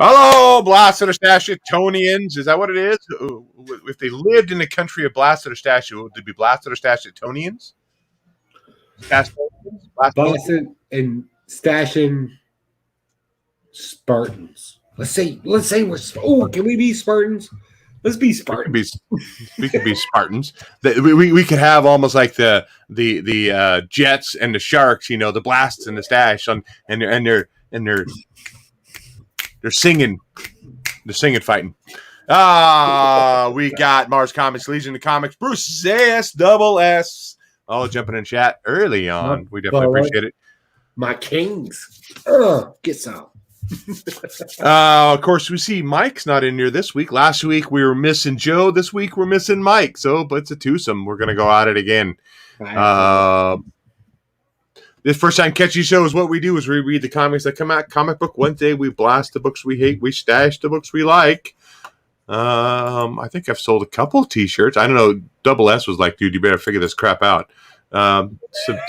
Hello, Blastin or Stashitonians. Is that what it is? If they lived in the country of Blastin or Stashit, would they be Blastin or Stashitonians? Stastonians? Blastonians? Boston and Stashin Spartans. Let's say we're. Oh, can we be Spartans? Let's be Spartans. We could be Spartans. We could have almost like the Jets and the Sharks. You know, the Blasts and the Stash, and they're singing. They're singing, fighting. We got Mars Comics, Legion of Comics, Bruce ASSS. All jumping in chat early on. We definitely appreciate it. My Kings. Get some. Of course, we see Mike's not in here this week. Last week we were missing Joe. This week we're missing Mike. So, but it's a twosome. We're gonna go at it again. This first time catchy show is what we do is we read the comics that come out. Comic Book Wednesday, we blast the books we hate. We stash the books we like. I think I've sold a couple T-shirts. I don't know. Double S was like, dude, you better figure this crap out. Some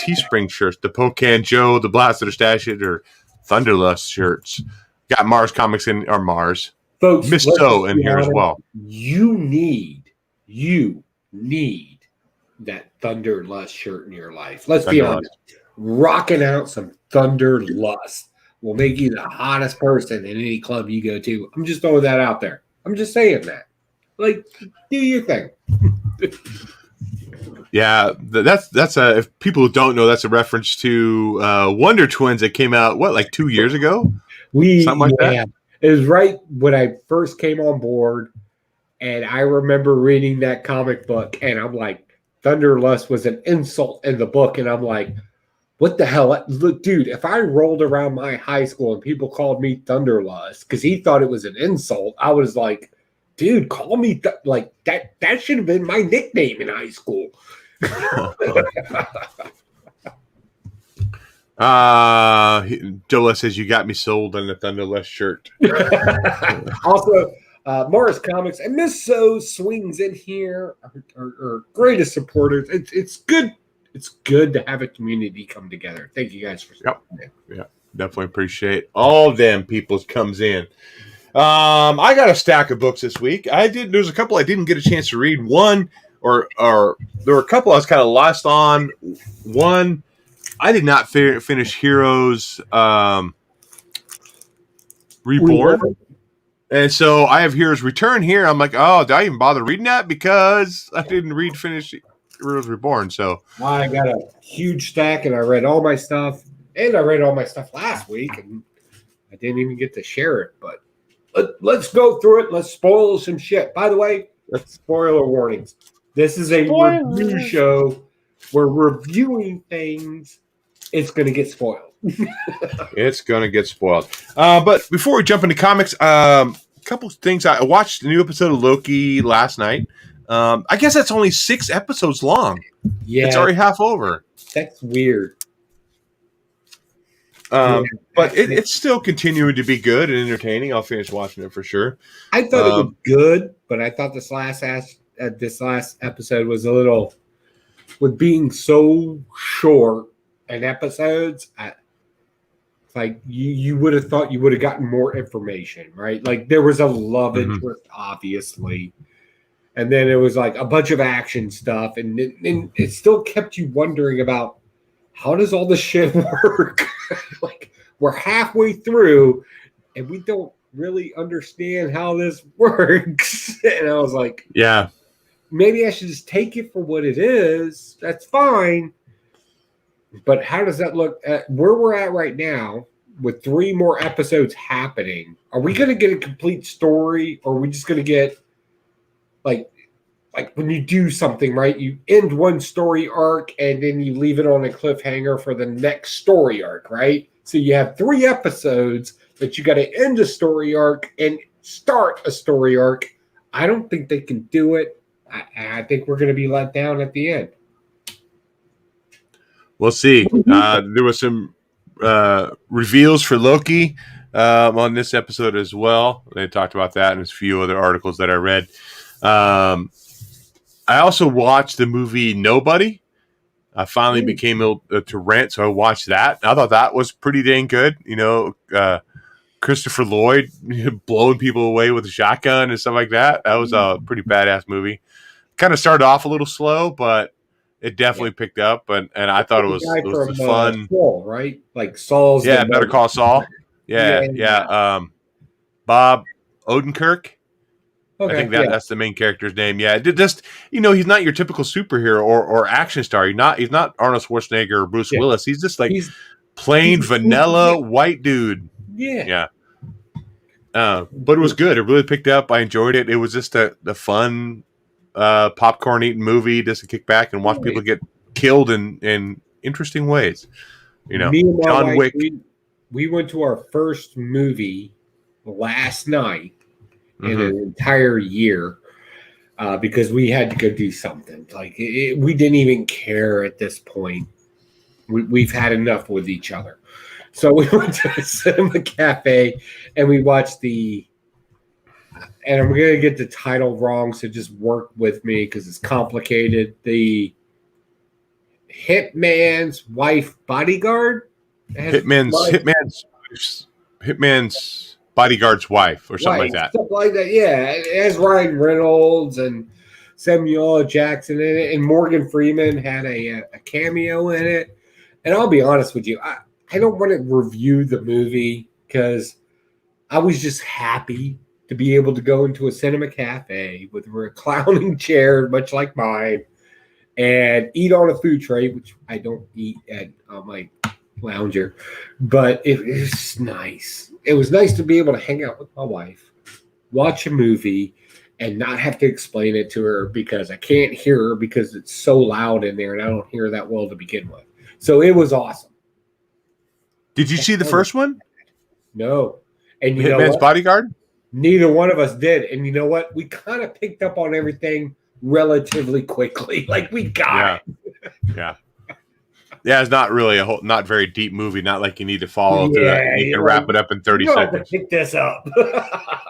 Teespring shirts, the Pocan Joe, the Blasted or Stash It, or Thunderlust shirts. Got Mars Comics in, or Mars. Folks, Miss So in here as well. You need that Thunderlust shirt in your life. Let's be honest. Rocking out some Thunderlust will make you the hottest person in any club you go to. I'm just throwing that out there. I'm just saying that. Like, do your thing. Yeah, that's a. If people don't know, that's a reference to Wonder Twins that came out like 2 years ago. Something like that. It was right when I first came on board, and I remember reading that comic book, and I'm like, Thunderlust was an insult in the book, and I'm like, what the hell? Look, dude, if I rolled around my high school and people called me Thunderlust because he thought it was an insult, I was like, dude, call me like that. That should have been my nickname in high school. Joe says you got me sold on the Thunderlust shirt. Also, Morris Comics and Miss So swings in here are greatest supporters. It's good. It's good to have a community come together. Thank you guys for supporting. Yeah, definitely appreciate all them people comes in. I got a stack of books this week. There's a couple I didn't get a chance to read. One, or there were a couple I was kind of lost on. One, I did not finish Heroes Reborn. And so I have Heroes Return here. I'm like, oh, did I even bother reading that? Because I didn't finish Heroes Reborn. So I got a huge stack, and I read all my stuff. And I read all my stuff last week, and I didn't even get to share it. But let's go through it. Let's spoil some shit. By the way, spoiler warnings. This is a review show. We're reviewing things. It's going to get spoiled. It's going to get spoiled. But before we jump into comics, a couple things. I watched the new episode of Loki last night. I guess that's only 6 episodes long. Yeah. It's already half over. That's weird. But it's still continuing to be good and entertaining. I'll finish watching it for sure. I thought it was good, but I thought this last episode was a little, with being so short in episodes, like you would have thought you would have gotten more information, right? Like there was a love interest, obviously. And then it was like a bunch of action stuff, and it still kept you wondering about how does all this shit work? Like we're halfway through, and we don't really understand how this works. And I was like, yeah, maybe I should just take it for what it is. That's fine. But how does that look at where we're at right now with 3 more episodes happening? Are we going to get a complete story, or are we just going to get like when you do something, right? You end one story arc and then you leave it on a cliffhanger for the next story arc, right? So you have 3 episodes that you got to end a story arc and start a story arc. I don't think they can do it. I think we're going to be let down at the end. We'll see. There was some reveals for Loki on this episode as well. They talked about that and a few other articles that I read. I also watched the movie Nobody. I finally became able to rent, so I watched that. I thought that was pretty dang good. You know, Christopher Lloyd blowing people away with a shotgun and stuff like that. That was a pretty badass movie. Kind of started off a little slow, but it definitely picked up. And I thought it The was guy from fun. Saul, right? Like Saul's Yeah, the Better murderer. Call Saul. Yeah. Yeah. Bob Odenkirk. I Okay. think that's the main character's name. Yeah, just he's not your typical superhero or action star. He's not Arnold Schwarzenegger or Bruce Willis. He's just like He's plain vanilla white dude. yeah. But it was good. It really picked up. I enjoyed it. It was just a fun popcorn eating movie just to kick back and watch people get killed in interesting ways. Me and my John wife, Wick. we went to our first movie last night in an entire year because we had to go do something. Like we didn't even care at this point. We've had enough with each other. So we went to a cinema cafe and we watched and I'm going to get the title wrong, so just work with me because it's complicated. The Hitman's Wife Bodyguard? Hitman's bodyguard's wife or something like that. Stuff like that, yeah. It has Ryan Reynolds and Samuel L. Jackson in it, and Morgan Freeman had a cameo in it. And I'll be honest with you, I don't want to review the movie because I was just happy to be able to go into a cinema cafe with a reclining chair, much like mine, and eat on a food tray, which I don't eat at my lounger, but it was nice. It was nice to be able to hang out with my wife, watch a movie, and not have to explain it to her because I can't hear her because it's so loud in there and I don't hear that well to begin with. So it was awesome. Did you see the first one? No. And you Hitman's Bodyguard? Neither one of us did. And you know what? We kind of picked up on everything relatively quickly. Like we got it. Yeah. Yeah, it's not really not very deep movie. Not like you need to follow through it. You can wrap it up in 30 seconds. Pick this up.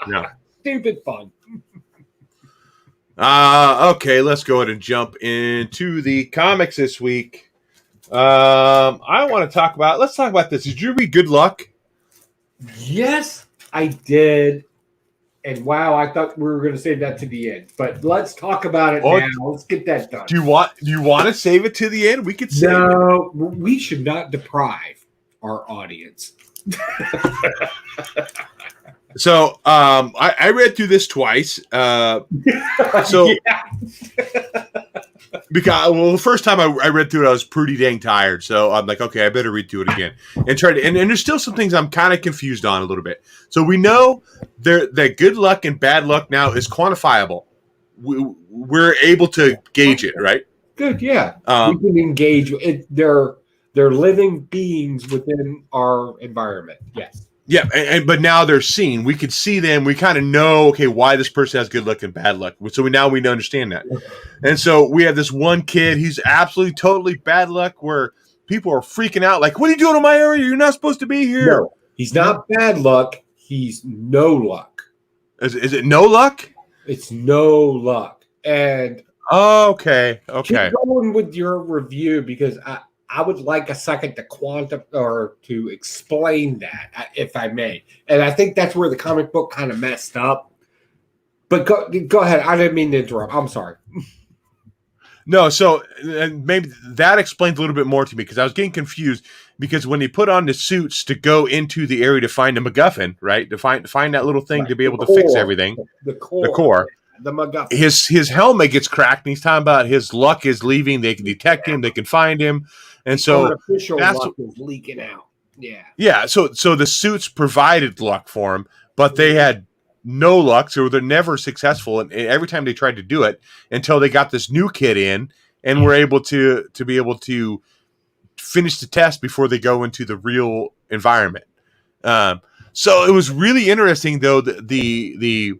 Yeah. Stupid fun. Okay, let's go ahead and jump into the comics this week. Let's talk about this. Did you read Good Luck? Yes, I did. And wow, I thought we were going to save that to the end. But let's talk about it now. Let's get that done. Do you want to save it to the end? We could save it. No, we should not deprive our audience. So I read through this twice. Because the first time I read through it, I was pretty dang tired. So I'm like, okay, I better read through it again and try to. And there's still some things I'm kind of confused on a little bit. So we know that good luck and bad luck now is quantifiable. We're able to gauge it, right? Good, yeah. We can engage. They're living beings within our environment. Yes. Yeah, but now they're seen. We could see them. We kind of know, okay, why this person has good luck and bad luck. So we understand that. And so we have this one kid. He's absolutely, totally bad luck where people are freaking out. Like, what are you doing in my area? You're not supposed to be here. No, he's not bad luck. He's no luck. Is it no luck? It's no luck. And okay. Keep going with your review because I would like a second to explain that, if I may. And I think that's where the comic book kind of messed up. But go ahead. I didn't mean to interrupt. I'm sorry. No, so maybe that explains a little bit more to me because I was getting confused because when he put on the suits to go into the area to find the MacGuffin, right, to find that little thing to be able to fix everything, the core. The MacGuffin. His helmet gets cracked, and he's talking about his luck is leaving. They can detect him. They can find him. And so artificial luck is leaking out. Yeah. Yeah. So the suits provided luck for him, but they had no luck. So they're never successful. And every time they tried to do it until they got this new kid in and were able to be able to finish the test before they go into the real environment. So it was really interesting though, the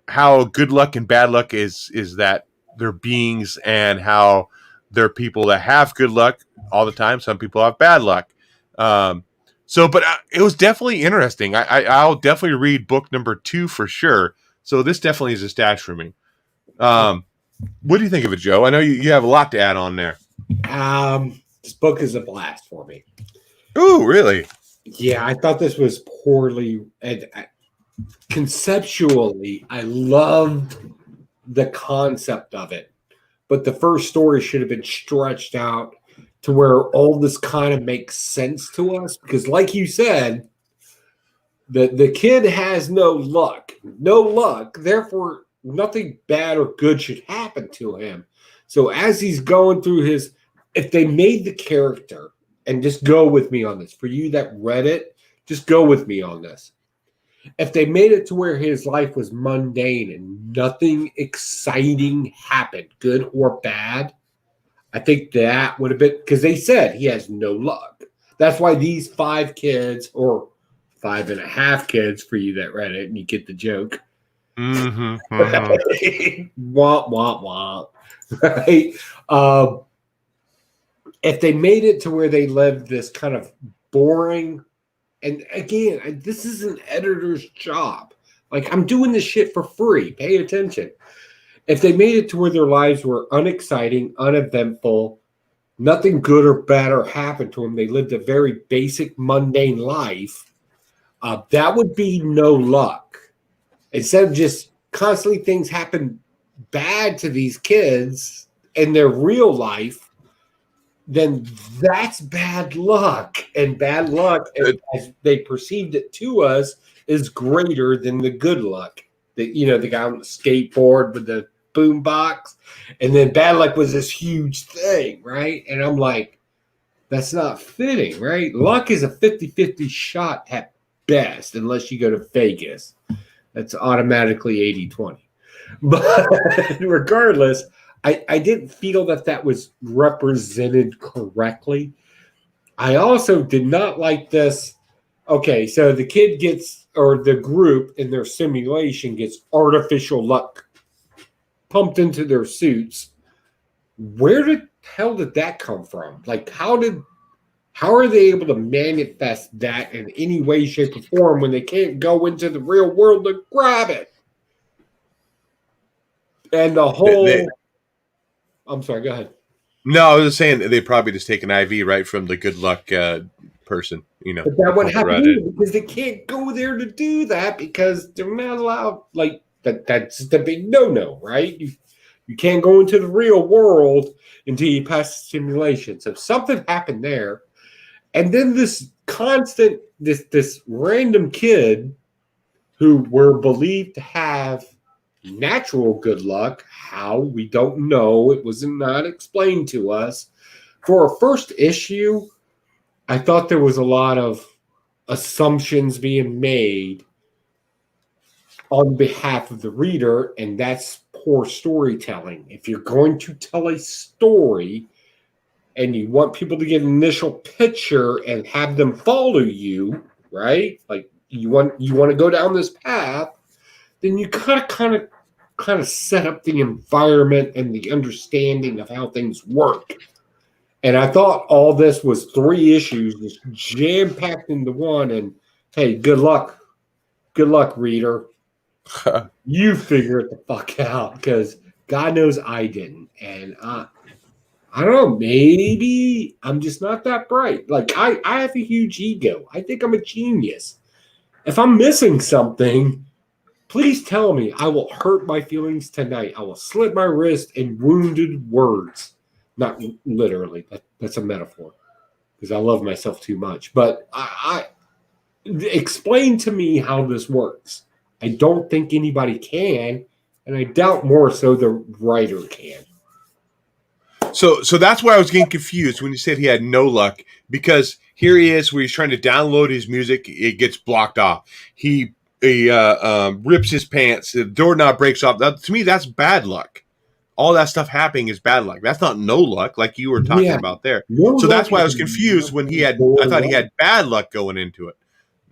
how good luck and bad luck is that they're beings and how there are people that have good luck all the time. Some people have bad luck. But it was definitely interesting. I'll definitely read book number 2 for sure. So this definitely is a stash for me. What do you think of it, Joe? I know you have a lot to add on there. This book is a blast for me. Ooh, really? Yeah, I thought this was poorly and conceptually. I loved the concept of it, but the first story should have been stretched out to where all this kind of makes sense to us. Because, like you said, the kid has no luck, therefore nothing bad or good should happen to him. So as he's going through his, if they made the character, and just go with me on this, for you that read it, just go with me on this. If they made it to where his life was mundane and nothing exciting happened, good or bad, I think that would have been, because they said he has no luck. That's why these 5 kids, or 5.5 kids for you that read it and you get the joke. Mm-hmm, Womp, womp, womp. Right? If they made it to where they lived this kind of boring, and again, this is an editor's job. Like, I'm doing this shit for free. Pay attention. If they made it to where their lives were unexciting, uneventful, nothing good or bad or happened to them, they lived a very basic, mundane life, that would be no luck. Instead of just constantly things happen bad to these kids in their real life, then that's bad luck. And bad luck, as they perceived it to us, is greater than the good luck. The guy on the skateboard with the boom box, and then bad luck was this huge thing, right? And I'm like, that's not fitting, right? Luck is a 50-50 shot at best, unless you go to Vegas. That's automatically 80-20. But regardless, I didn't feel that was represented correctly. I also did not like this. Okay, so the kid gets, or the group in their simulation gets artificial luck pumped into their suits. Where the hell did that come from? Like, how are they able to manifest that in any way, shape, or form when they can't go into the real world to grab it? And the whole... I'm sorry, go ahead. No, I was just saying they probably just take an IV right from the good luck person, But that would happen because they can't go there to do that because they're not allowed. Like, that's the big no-no, right? You can't go into the real world until you pass the simulation. So something happened there. And then this random kid who were believed to have natural good luck, how, we don't know. It was not explained to us. For a first issue, I thought there was a lot of assumptions being made on behalf of the reader, and that's poor storytelling. If you're going to tell a story and you want people to get an initial picture and have them follow you, right? Like, you want to go down this path, then you gotta kind of set up the environment and the understanding of how things work. And I thought all this was 3 issues just jam packed into one. And hey, good luck, reader. You figure it the fuck out, because God knows I didn't. And I don't know, maybe I'm just not that bright. Like, I have a huge ego. I think I'm a genius. If I'm missing something, please tell me. I will hurt my feelings tonight. I will slit my wrist in wounded words. Not literally. That's a metaphor, because I love myself too much. But I explain to me how this works. I don't think anybody can, and I doubt more so the writer can. So that's why I was getting confused when you said he had no luck, because here he is where he's trying to download his music. It gets blocked off. He rips his pants. The doorknob breaks off. To me, that's bad luck. All that stuff happening is bad luck. That's not no luck, like you were talking about there. So that's why I was confused when I thought he had bad luck going into it,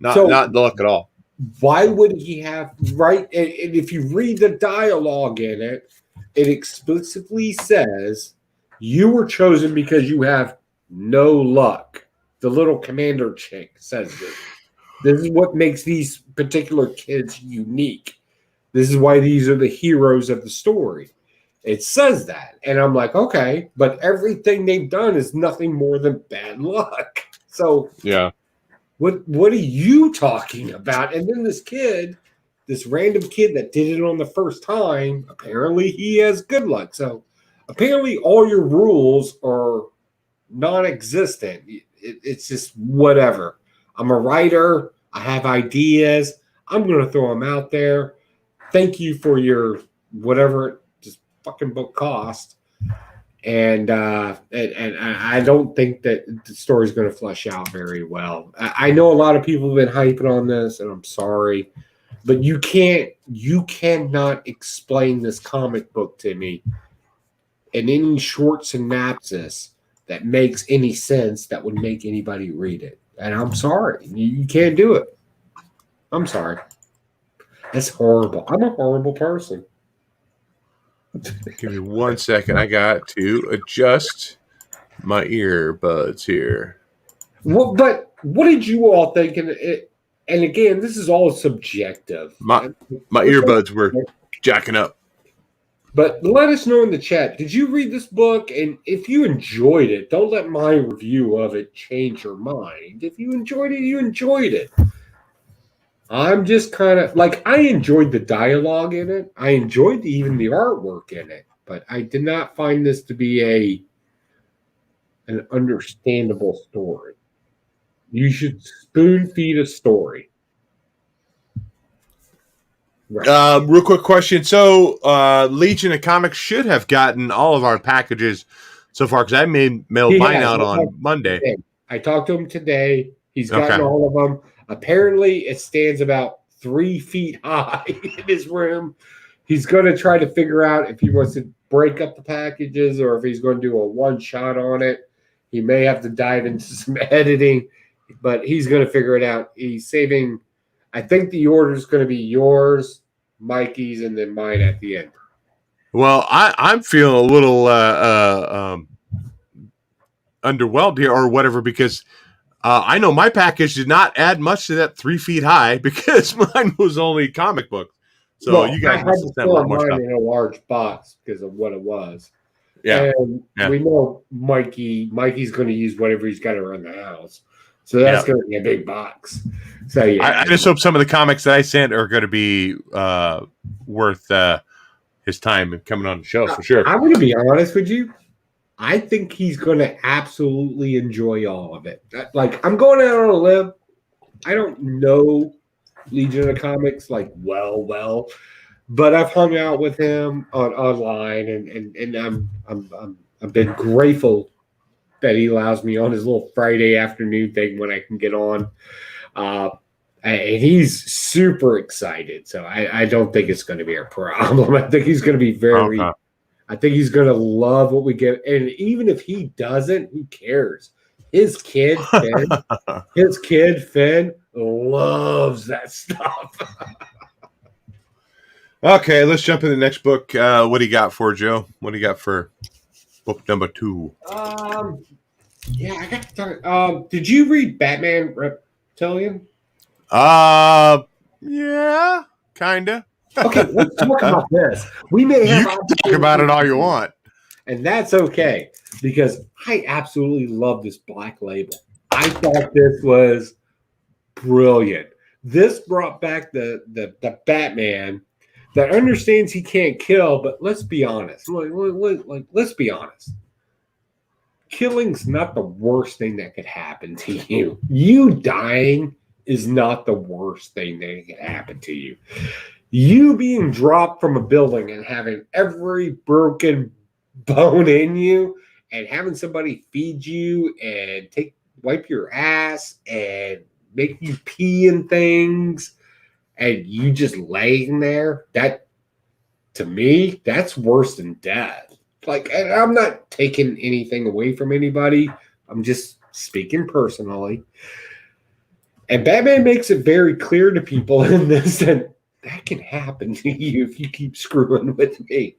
not luck at all. Why would he have, right? And if you read the dialogue in it, it explicitly says you were chosen because you have no luck. The little commander chick says this. This is what makes these particular kids unique. This is why these are the heroes of the story. It says that. And I'm like, okay, but everything they've done is nothing more than bad luck. So yeah. What are you talking about? And then this random kid that did it on the first time, apparently he has good luck. So apparently all your rules are non-existent. It's just whatever. I'm a writer. I have ideas. I'm going to throw them out there. Thank you for your whatever this fucking book cost. And I don't think that the story's going to flesh out very well. I know a lot of people have been hyping on this, and I'm sorry, but you cannot explain this comic book to me in any short synopsis that makes any sense that would make anybody read it. And I'm sorry, you can't do it. I'm sorry. That's horrible. I'm a horrible person. Give me 1 second. I got to adjust my earbuds here. Well, but what did you all think? And again, this is all subjective. My earbuds were jacking up. But let us know in the chat. Did you read this book? And if you enjoyed it, don't let my review of it change your mind. If you enjoyed it, you enjoyed it. I'm just kind of like, I enjoyed the dialogue in it. I enjoyed even the artwork in it. But I did not find this to be an understandable story. You should spoon feed a story. Right. Real quick question. So, Legion of Comics should have gotten all of our packages so far because I mailed mine out on Monday. Today. I talked to him today. He's gotten all of them. Apparently, it stands about 3 feet high in his room. He's going to try to figure out if he wants to break up the packages or if he's going to do a one-shot on it. He may have to dive into some editing, but he's going to figure it out. He's saving, I think the order is going to be yours, Mikey's, and then mine at the end. Well, I'm feeling a little underwhelmed here or whatever because I know my package did not add much to that 3 feet high because mine was only comic book. So you guys must have sent a lot more stuff in a large box because of what it was. Yeah, and we know Mikey's going to use whatever he's got around the house, so that's going to be a big box. So yeah, I just hope some of the comics that I sent are going to be worth his time coming on the show for sure. I'm going to be honest with you. I think he's going to absolutely enjoy all of it. Like, I'm going out on a limb. I don't know Legion of Comics like well, but I've hung out with him online, and I've been grateful that he allows me on his little Friday afternoon thing when I can get on. And he's super excited, so I don't think it's going to be a problem. I think he's going to be very. Okay. I think he's going to love what we get. And even if he doesn't, who cares? His kid, Finn, loves that stuff. Okay, let's jump in the next book. What do you got for Joe? What do you got for book number 2? Yeah, I got to talk. Did you read Batman Reptilian? Yeah, kinda. Okay, let's talk about this. We may have you can talk about it all you want, and that's okay because I absolutely love this Black Label. I thought this was brilliant. This brought back the Batman that understands he can't kill, but let's be honest. Let's be honest. Killing's not the worst thing that could happen to you. You dying is not the worst thing that could happen to you. You being dropped from a building and having every broken bone in you and having somebody feed you and wipe your ass and make you pee and things and you just laying there, that, to me, that's worse than death. Like, and I'm not taking anything away from anybody. I'm just speaking personally. And Batman makes it very clear to people in this that can happen to you if you keep screwing with me.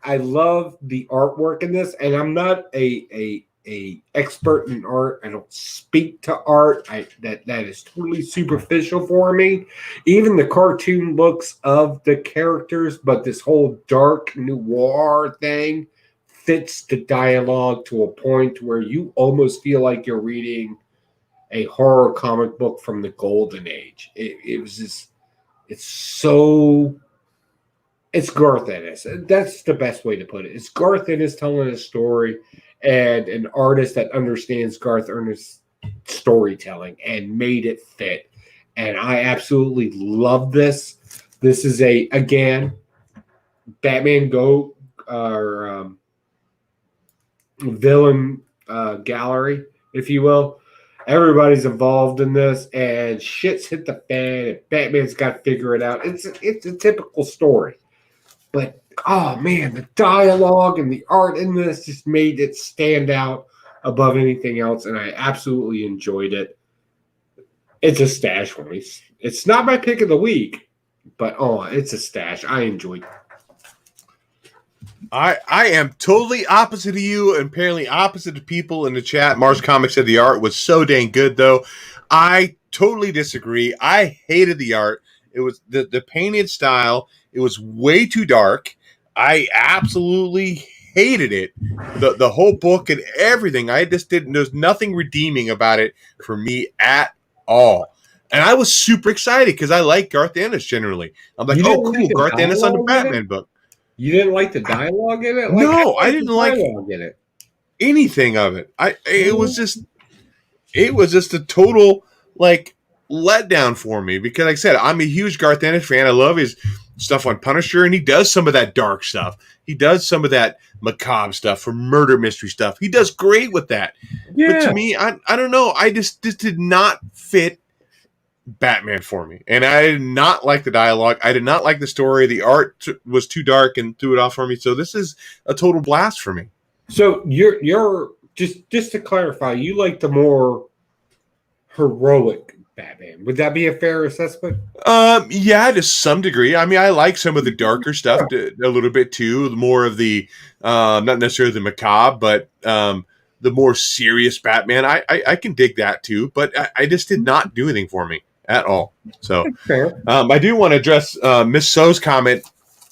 I love the artwork in this, and I'm not a expert in art. I don't speak to art. That is totally superficial for me. Even the cartoon looks of the characters, but this whole dark noir thing fits the dialogue to a point where you almost feel like you're reading a horror comic book from the golden age. It was just, it's Garth Ennis. That's the best way to put it. It's Garth Ennis telling a story and an artist that understands Garth Ennis storytelling and made it fit. And I absolutely love this. This is again, Batman Go or villain gallery, if you will. Everybody's involved in this, and shit's hit the fan, and Batman's got to figure it out. It's a typical story. But, oh man, the dialogue and the art in this just made it stand out above anything else, and I absolutely enjoyed it. It's a stash for me. It's not my pick of the week, but it's a stash. I enjoyed it. I am totally opposite of you, and apparently opposite of people in the chat. Mars Comics said the art was so dang good, though. I totally disagree. I hated the art. It was the painted style. It was way too dark. I absolutely hated it. The whole book and everything. I just didn't. There's nothing redeeming about it for me at all. And I was super excited because I like Garth Ennis generally. I'm like, oh, cool, Garth Ennis on the Batman book. You didn't like the dialogue in it? Like, no, I didn't like in it. Anything of it. It was just a total like letdown for me because, like I said, I'm a huge Garth Ennis fan. I love his stuff on Punisher, and he does some of that dark stuff. He does some of that macabre stuff for murder mystery stuff. He does great with that. Yeah. But to me, I don't know. I just did not fit Batman for me, and I did not like the dialogue. I did not like the story. The art was too dark and threw it off for me. So this is a total blast for me. So you're just to clarify, you like the more heroic Batman. Would that be a fair assessment? Yeah, to some degree. I mean, I like some of the darker stuff a little bit too. More of the not necessarily the macabre, but the more serious Batman. I can dig that too, but I just did not do anything for me at all. So I do want to address Miss So's comment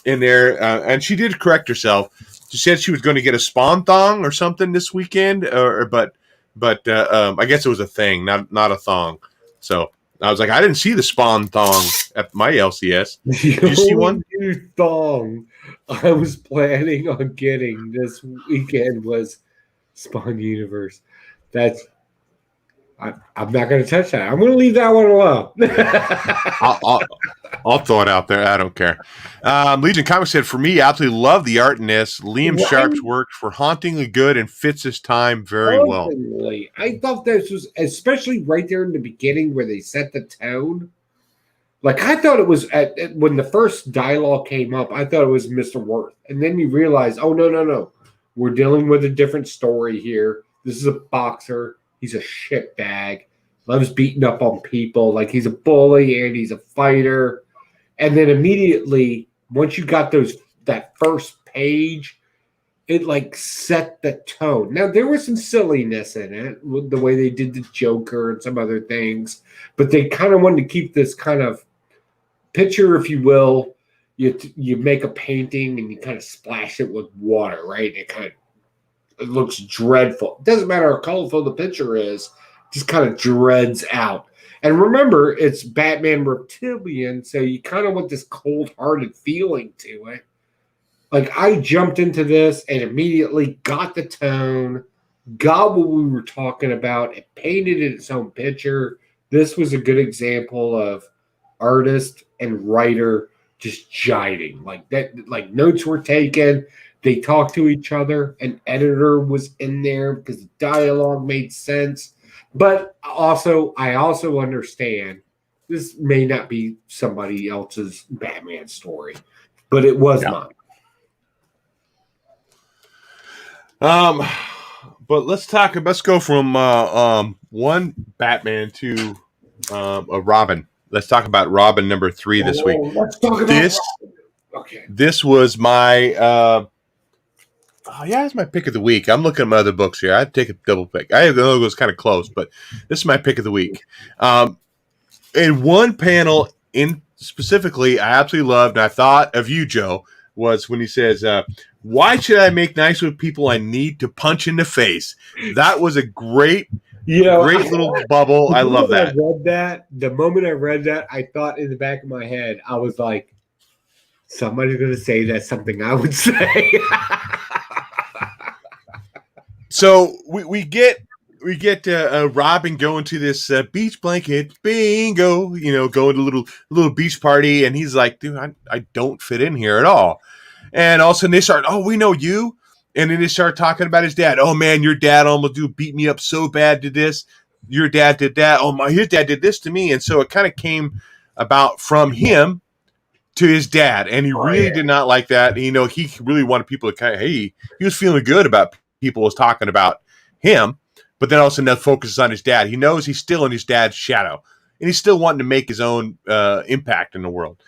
in there, and she did correct herself. She said she was going to get a Spawn thong or something this weekend, but I guess it was a thing, not a thong. So I was like, I didn't see the Spawn thong at my LCS. Did you see one? The thong I was planning on getting this weekend was Spawn Universe. I'm not going to touch that. I'm going to leave that one alone. I'll throw it out there. I don't care. Legion Comics said, for me, I absolutely love the art in this. Liam Sharp's work for hauntingly good and fits his time very well. I thought this was, especially right there in the beginning where they set the tone. Like, I thought it was, when the first dialogue came up, I thought it was Mr. Worth. And then you realize, oh, no. We're dealing with a different story here. This is a boxer. He's a shitbag. Loves beating up on people. Like, he's a bully and he's a fighter. And then immediately, once you got that first page, it like set the tone. Now, there was some silliness in it, with the way they did the Joker and some other things, but they kind of wanted to keep this kind of picture, if you will. You make a painting and you kind of splash it with water, right? It looks dreadful. It doesn't matter how colorful the picture is, just kind of dreads out. And remember, it's Batman Reptilian, so you kind of want this cold-hearted feeling to it. Like, I jumped into this and immediately got the tone, got what we were talking about, and painted it its own picture. This was a good example of artist and writer just jiving. Like that, like notes were taken. They talked to each other. An editor was in there because the dialogue made sense. But also, I also understand this may not be somebody else's Batman story, but it was mine. But let's go from one Batman to a Robin. Let's talk about Robin number 3 this week. Let's talk about Robin. Okay. This was my it's my pick of the week. I'm looking at my other books here. I'd take a double pick. I know it was kind of close, but this is my pick of the week. In one panel in specifically, I absolutely loved, and I thought of you, Joe, was when he says, why should I make nice with people I need to punch in the face? That was a great You know, Great little bubble. I love that. the moment I read that, I thought in the back of my head, I was like, somebody's going to say that's something I would say. So we get Robin going to this beach blanket bingo, going to a little beach party, and he's like, dude, I don't fit in here at all. And all of a sudden they start, oh, we know you. And then they start talking about his dad. Oh man, your dad almost beat me up so bad, did this. Your dad did that. Oh my, his dad did this to me. And so it kind of came about from him to his dad. And he really did not like that. He really wanted people to kind of, hey, he was feeling good about people was talking about him, but then also that focuses on his dad. He knows he's still in his dad's shadow, and he's still wanting to make his own impact in the world.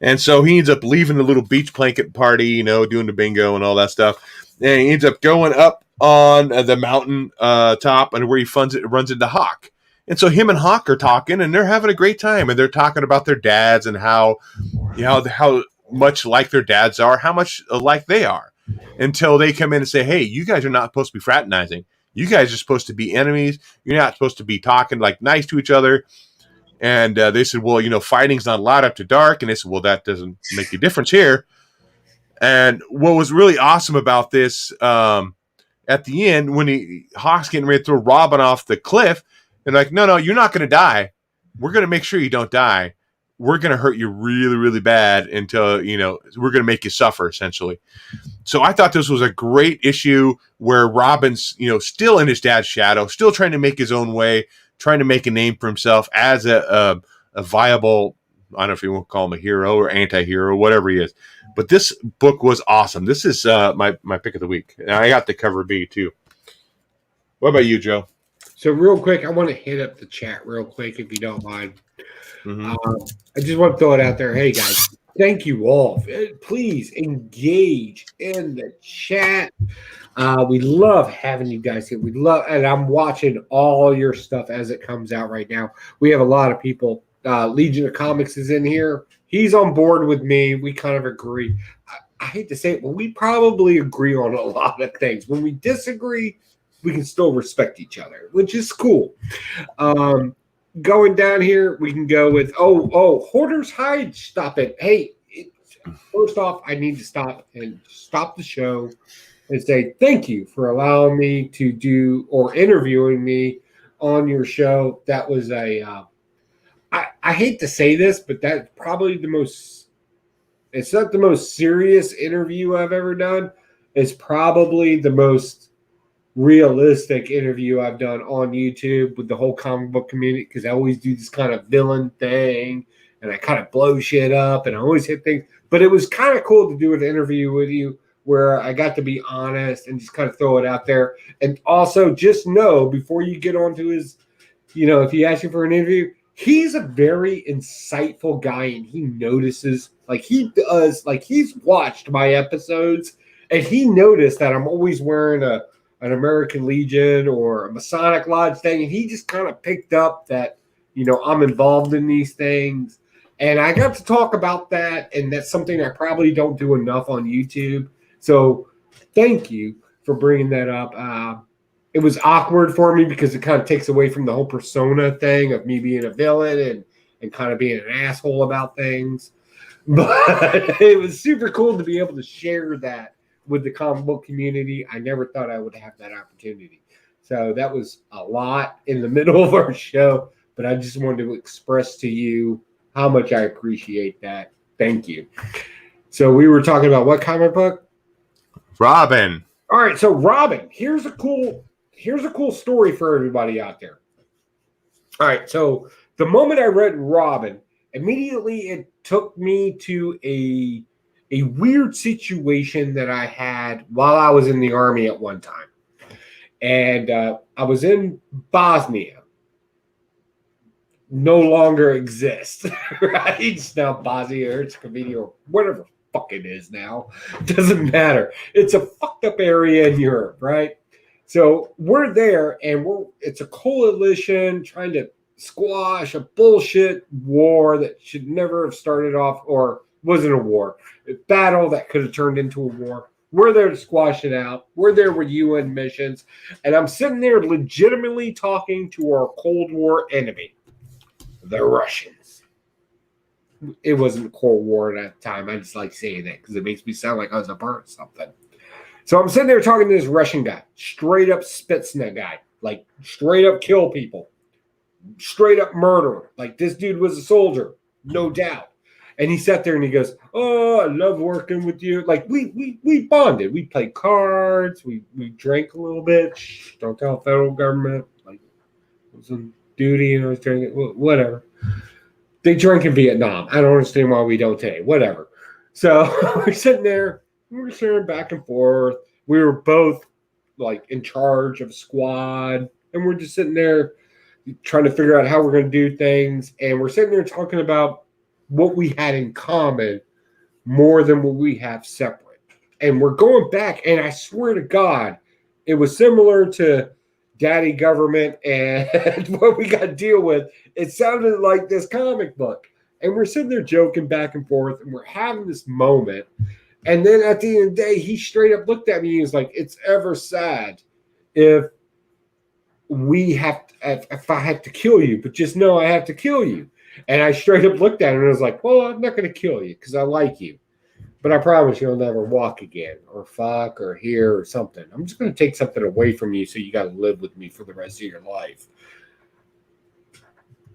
And so he ends up leaving the little beach blanket party, doing the bingo and all that stuff. And he ends up going up on the mountain top, and where he runs into Hawk. And so him and Hawk are talking, and they're having a great time, and they're talking about their dads and how much like their dads are, how much alike they are, until they come in and say, hey, you guys are not supposed to be fraternizing. You guys are supposed to be enemies. You're not supposed to be talking like nice to each other. And they said, well, fighting's not allowed after dark. And they said, well, that doesn't make a difference here. And what was really awesome about this, at the end, when Hawk's getting ready to throw Robin off the cliff, they're like, no, you're not going to die. We're going to make sure you don't die. We're going to hurt you really, really bad until, we're going to make you suffer, essentially. So I thought this was a great issue where Robin's, still in his dad's shadow, still trying to make his own way, trying to make a name for himself as a viable, I don't know if you want to call him a hero or anti-hero, whatever he is. But this book was awesome. This is my pick of the week. And I got the cover B, too. What about you, Joe? So real quick, I want to hit up the chat real quick, if you don't mind. Mm-hmm. I just want to throw it out there. Hey, guys, thank you all. Please engage in the chat. We love having you guys here. And I'm watching all your stuff as it comes out right now. We have a lot of people. Legion of Comics is in here. He's on board with me. We kind of agree. I hate to say it, but we probably agree on a lot of things. When we disagree, we can still respect each other, which is cool. Going down here, we can go with, Hoarder's Hide. Stop it. Hey, first off, I need to stop the show and say thank you for allowing me to do or interviewing me on your show. That was I hate to say this, but that's probably it's not the most serious interview I've ever done. It's probably the most realistic interview I've done on YouTube with the whole comic book community, because I always do this kind of villain thing and I kind of blow shit up and I always hit things. But it was kind of cool to do an interview with you where I got to be honest and just kind of throw it out there. And also just know before you get onto his, if he asks you for an interview, he's a very insightful guy and he notices, like he does, like he's watched my episodes and he noticed that I'm always wearing an American Legion or a Masonic Lodge thing. And he just kind of picked up that, I'm involved in these things. And I got to talk about that. And that's something I probably don't do enough on YouTube. So thank you for bringing that up. It was awkward for me because it kind of takes away from the whole persona thing of me being a villain and kind of being an asshole about things. But it was super cool to be able to share that with the comic book community. I never thought I would have that opportunity. So that was a lot in the middle of our show, but I just wanted to express to you how much I appreciate that. Thank you. So we were talking about what comic book? Robin. All right, so Robin, here's a cool story for everybody out there. All right, so the moment I read Robin, immediately it took me to a weird situation that I had while I was in the army at one time. And I was in Bosnia. No longer exists, right? It's now Bosnia or Herzegovina or whatever the fuck it is now. Doesn't matter. It's a fucked up area in Europe, right? So we're there and it's a coalition trying to squash a bullshit war that should never have started off or wasn't a war. A battle that could have turned into a war. We're there to squash it out. We're there with UN missions. And I'm sitting there legitimately talking to our Cold War enemy, the Russians. It wasn't a Cold War at that time. I just like saying that because it makes me sound like I was a part of something. So I'm sitting there talking to this Russian guy, straight up Spetsnaz guy, like straight up kill people, straight up murderer. Like this dude was a soldier, no doubt. And he sat there and he goes, "Oh, I love working with you." Like we bonded. We played cards. We drank a little bit. Shh, don't tell the federal government. Like I was on duty and I was drinking. Whatever. They drink in Vietnam. I don't understand why we don't today. Whatever. So we're sitting there. We were sharing back and forth. We were both like in charge of a squad, and we're just sitting there trying to figure out how we're going to do things. And we're sitting there talking about what we had in common more than what we have separate. And we're going back, and I swear to God, it was similar to Daddy Government and what we got to deal with. It sounded like this comic book. And we're sitting there joking back and forth, and we're having this moment. And then at the end of the day, he straight up looked at me and he was like, "It's ever sad if if I have to kill you, but just know I have to kill you." And I straight up looked at him and I was like, "Well, I'm not going to kill you because I like you. But I promise you'll never walk again or fuck or hear or something. I'm just going to take something away from you so you got to live with me for the rest of your life."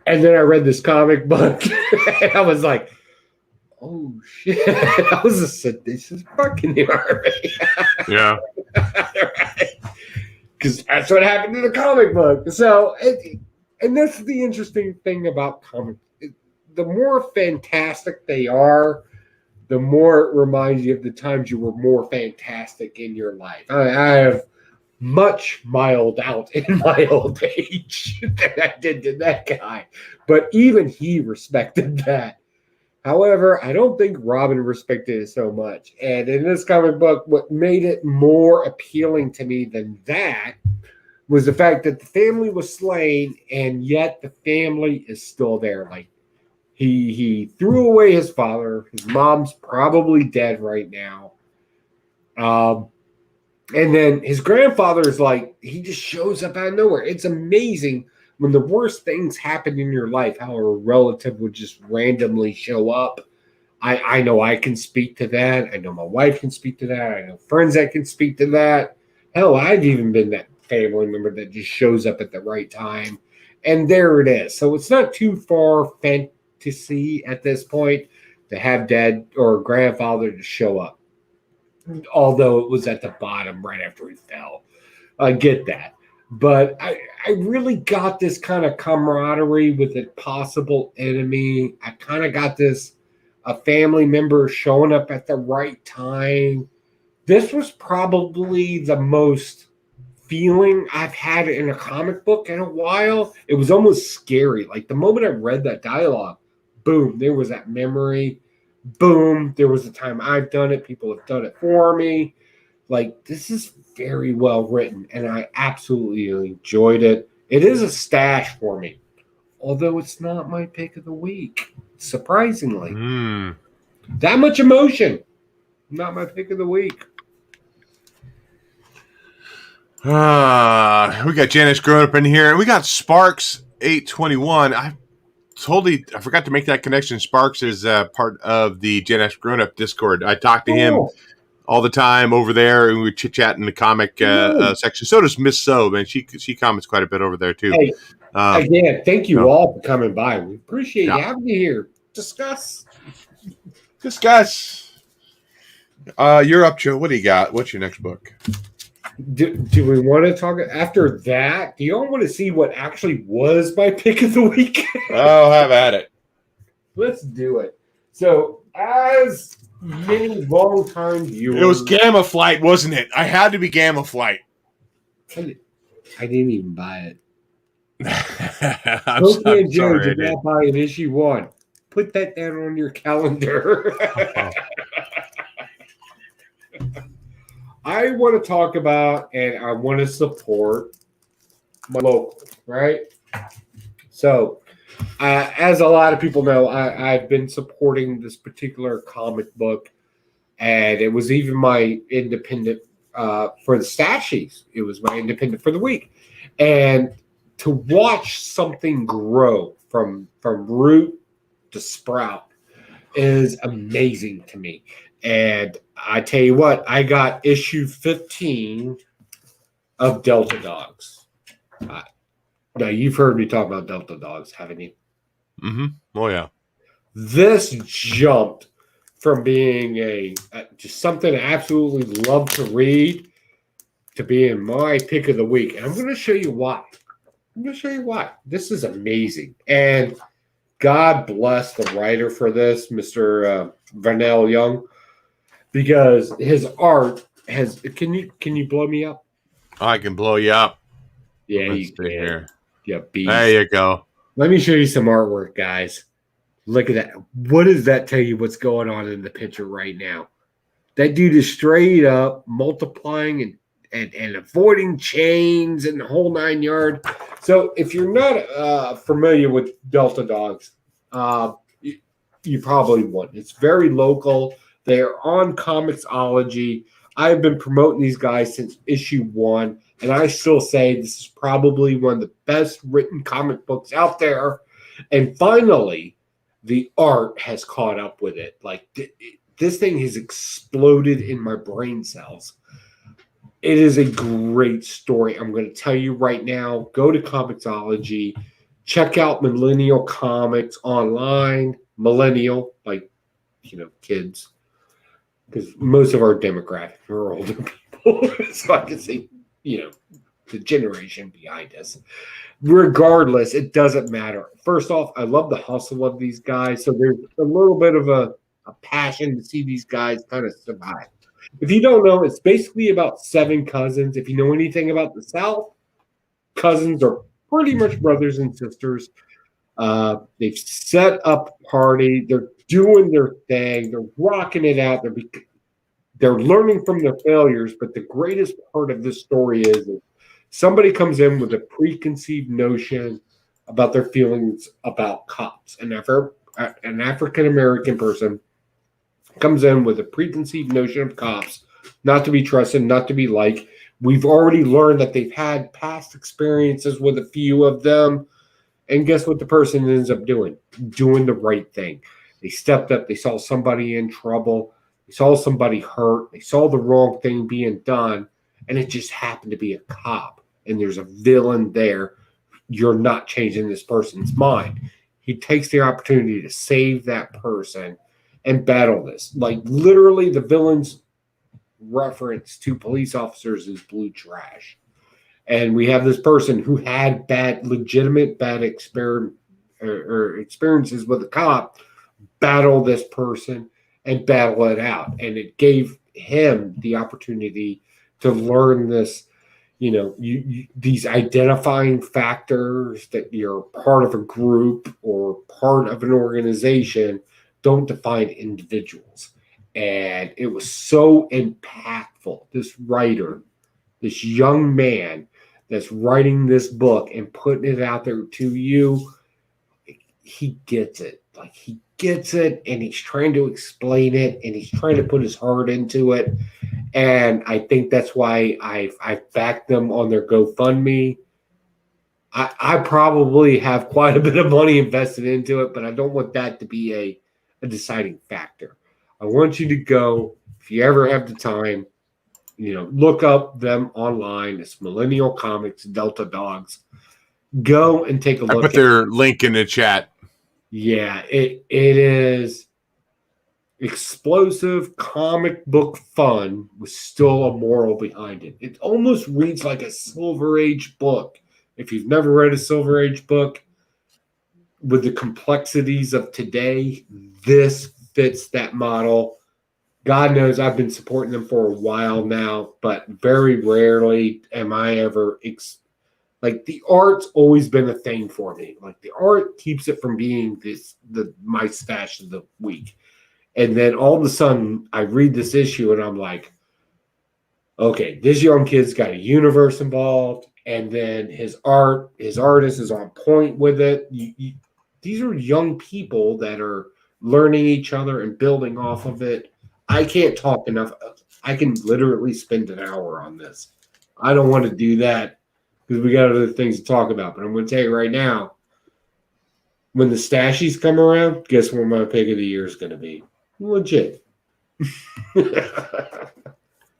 And then I read this comic book and I was like, "Oh shit, that was a seditious fucking army." Yeah. Because that's what happened to the comic book. So, and that's the interesting thing about comics. The more fantastic they are, the more it reminds you of the times you were more fantastic in your life. I have much miled out in my old age than I did to that guy. But even he respected that. However, I don't think Robin respected it so much. And in this comic book, what made it more appealing to me than that was the fact that the family was slain, and yet the family is still there. Like he threw away his father. His mom's probably dead right now. And then his grandfather is like, he just shows up out of nowhere. It's amazing when the worst things happen in your life, how a relative would just randomly show up. I know I can speak to that. I know my wife can speak to that. I know friends that can speak to that. Hell, I've even been that family member that just shows up at the right time. And there it is. So it's not too far fantasy at this point to have dad or grandfather to show up. Although it was at the bottom right after he fell. I get that. But I really got this kind of camaraderie with a possible enemy. I kind of got a family member showing up at the right time. This was probably the most feeling I've had in a comic book in a while. It was almost scary. Like the moment I read that dialogue, boom, there was that memory. Boom, there was a time I've done it. People have done it for me. Like, this is very well written, and I absolutely enjoyed it. It is a stash for me, although it's not my pick of the week, surprisingly. That much emotion, not my pick of the week. We got Janice growing up in here, and we got Sparks 821. I forgot to make that connection. Sparks is part of the Janice Grown Up Discord. I talk to him all the time over there, and we chit chat in the comic section. So does Miss So, and she comments quite a bit over there too. Hey, again, thank you all for coming by. We appreciate you having me here. Discuss. You're up, Joe. What do you got? What's your next book? Do we want to talk after that? Do you all want to see what actually was my pick of the week? Oh, have at it. Let's do it. So, as many long-time viewers, it was Gamma Flight, wasn't it? I had to be Gamma Flight. I didn't even buy it. I'm Joe did not buy an issue 1. Put that down on your calendar. I want to talk about and I want to support my local, right? So, as a lot of people know, I've been supporting this particular comic book And it was even my independent for the Stashies. It was my independent for the week. And to watch something grow from root to sprout is amazing to me. And I tell you what, I got issue 15 of Delta Dogs. Now, you've heard me talk about Delta Dogs, haven't you? Mm-hmm. Oh, yeah. This jumped from being just something I absolutely love to read to being my pick of the week. And I'm going to show you why. This is amazing. And God bless the writer for this, Mr. Vernell Young, because his art has. Can you blow me up? I can blow you up. Yeah, Let's you see can. here. Yeah, beast. There you go. Let me show you some artwork, guys. Look at that. What does that tell you what's going on in the picture right now? That dude is straight up multiplying and avoiding chains and the whole 9 yard. So if you're not familiar with Delta Dogs, you probably won't. It's very local. They're on Comixology. I've been promoting these guys since issue 1, and I still say this is probably one of the best written comic books out there. And finally, the art has caught up with it. Like this thing has exploded in my brain cells. It is a great story. I'm going to tell you right now, go to Comixology, check out Millennial Comics online. Millennial, like, kids, because most of our demographic are older people. So I can see, the generation behind us. Regardless, it doesn't matter. First off, I love the hustle of these guys. So there's a little bit of a passion to see these guys kind of survive. If you don't know, it's basically about 7 cousins. If you know anything about the South, cousins are pretty much brothers and sisters. They've set up a party. They're doing their thing. They're rocking it out. They're learning from their failures. But the greatest part of this story is somebody comes in with a preconceived notion about their feelings about cops. An African American person comes in with a preconceived notion of cops, not to be trusted, not to be liked. We've already learned that they've had past experiences with a few of them. And guess what the person ends up doing? Doing the right thing. They stepped up. They saw somebody in trouble. They saw somebody hurt. They saw the wrong thing being done. And it just happened to be a cop. And there's a villain there. You're not changing this person's mind. He takes the opportunity to save that person and battle this. Like, literally, the villain's reference to police officers is blue trash. And we have this person who had legitimate bad experiences with a cop, battle this person and battle it out. And it gave him the opportunity to learn this, these identifying factors that you're part of a group or part of an organization don't define individuals. And it was so impactful. This writer, this young man that's writing this book and putting it out there to you, he gets it. Like, he gets it, and he's trying to explain it, and he's trying to put his heart into it. And I think that's why I've backed them on their GoFundMe. I probably have quite a bit of money invested into it, but I don't want that to be a deciding factor. I want you to go, if you ever have the time, look up them online. It's Millennial Comics, Delta Dogs. Go and take a look. I put their link in the chat. Yeah, it is explosive comic book fun with still a moral behind it. It almost reads like a Silver Age book. If you've never read a Silver Age book, with the complexities of today, this fits that model. God knows I've been supporting them for a while now, but very rarely am I ever like, the art's always been a thing for me. Like, the art keeps it from being my stash of the week. And then all of a sudden I read this issue and I'm like, okay, this young kid's got a universe involved, and then his artist is on point with it. These are young people that are learning each other and building off of it. I can't talk enough. I can literally spend an hour on this. I don't want to do that because we got other things to talk about. But I'm going to tell you right now, when the Stashies come around, guess what my pick of the year is going to be? Legit.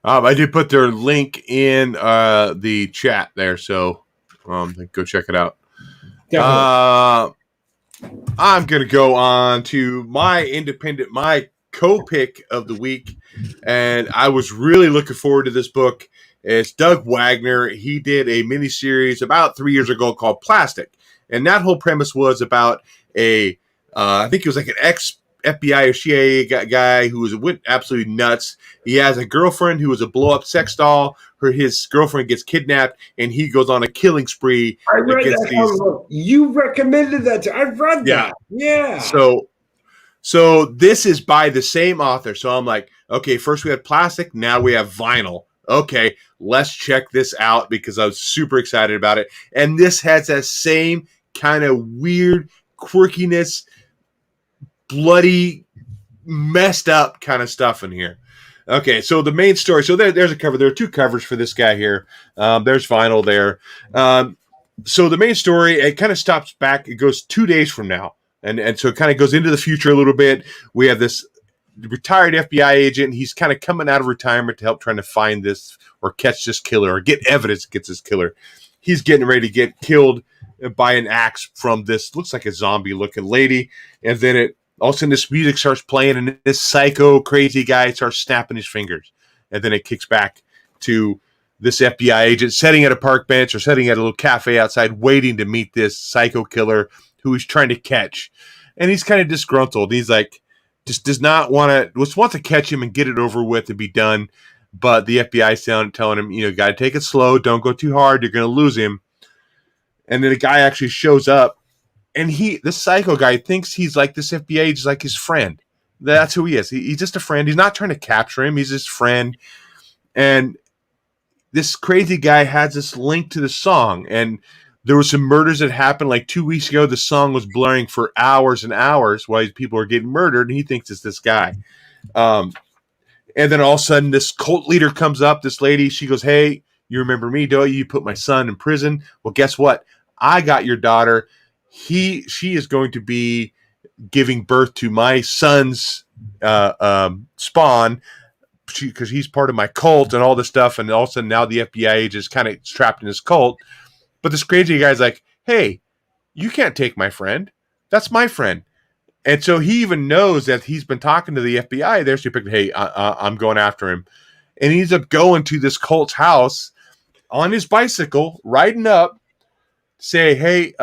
I did put their link in the chat there, so go check it out. I'm going to go on to my co-pick of the week, and I was really looking forward to this book. It's Doug Wagner. He did a miniseries about 3 years ago called Plastic, and that whole premise was about I think it was like an ex-FBI or CIA guy who went absolutely nuts. He has a girlfriend who was a blow-up sex doll. His girlfriend gets kidnapped, and he goes on a killing spree. I read that. You recommended that. I've read that. Yeah. So this is by the same author. So I'm like, okay, first we had Plastic, now we have Vinyl. Okay, let's check this out because I was super excited about it. And this has that same kind of weird quirkiness, bloody, messed up kind of stuff in here. Okay, so the main story. So there's a cover. There are two covers for this guy here. There's Vinyl there. So the main story, it kind of stops back. It goes 2 days from now. And so it kind of goes into the future a little bit. We have this retired FBI agent. He's kind of coming out of retirement to help trying to find this or catch this killer or get evidence against this killer. He's getting ready to get killed by an axe from this, looks like a zombie-looking lady. And then all of a sudden this music starts playing and this psycho crazy guy starts snapping his fingers. And then it kicks back to this FBI agent sitting at a park bench or sitting at a little cafe outside waiting to meet this psycho killer who he's trying to catch. And he's kind of disgruntled. He's like, just does not want to, just wants to catch him and get it over with and be done. But the FBI is telling him, got to take it slow. Don't go too hard. You're going to lose him. And then the guy actually shows up. And this psycho guy thinks he's like this FBI agent, like his friend. That's who he is. He's just a friend. He's not trying to capture him. He's his friend. And this crazy guy has this link to the song. And there were some murders that happened like 2 weeks ago. The song was blaring for hours and hours while people are getting murdered, and he thinks it's this guy. And then all of a sudden, this cult leader comes up, this lady. She goes, hey, you remember me, don't you? You put my son in prison. Well, guess what? I got your daughter. She is going to be giving birth to my son's spawn because he's part of my cult and all this stuff. And all of a sudden, now the FBI agent is kind of trapped in his cult. But this crazy guy's like, hey, you can't take my friend. That's my friend. And so he even knows that he's been talking to the FBI there. So he picked, hey, I'm going after him. And he ends up going to this cult's house on his bicycle, riding up, say, hey,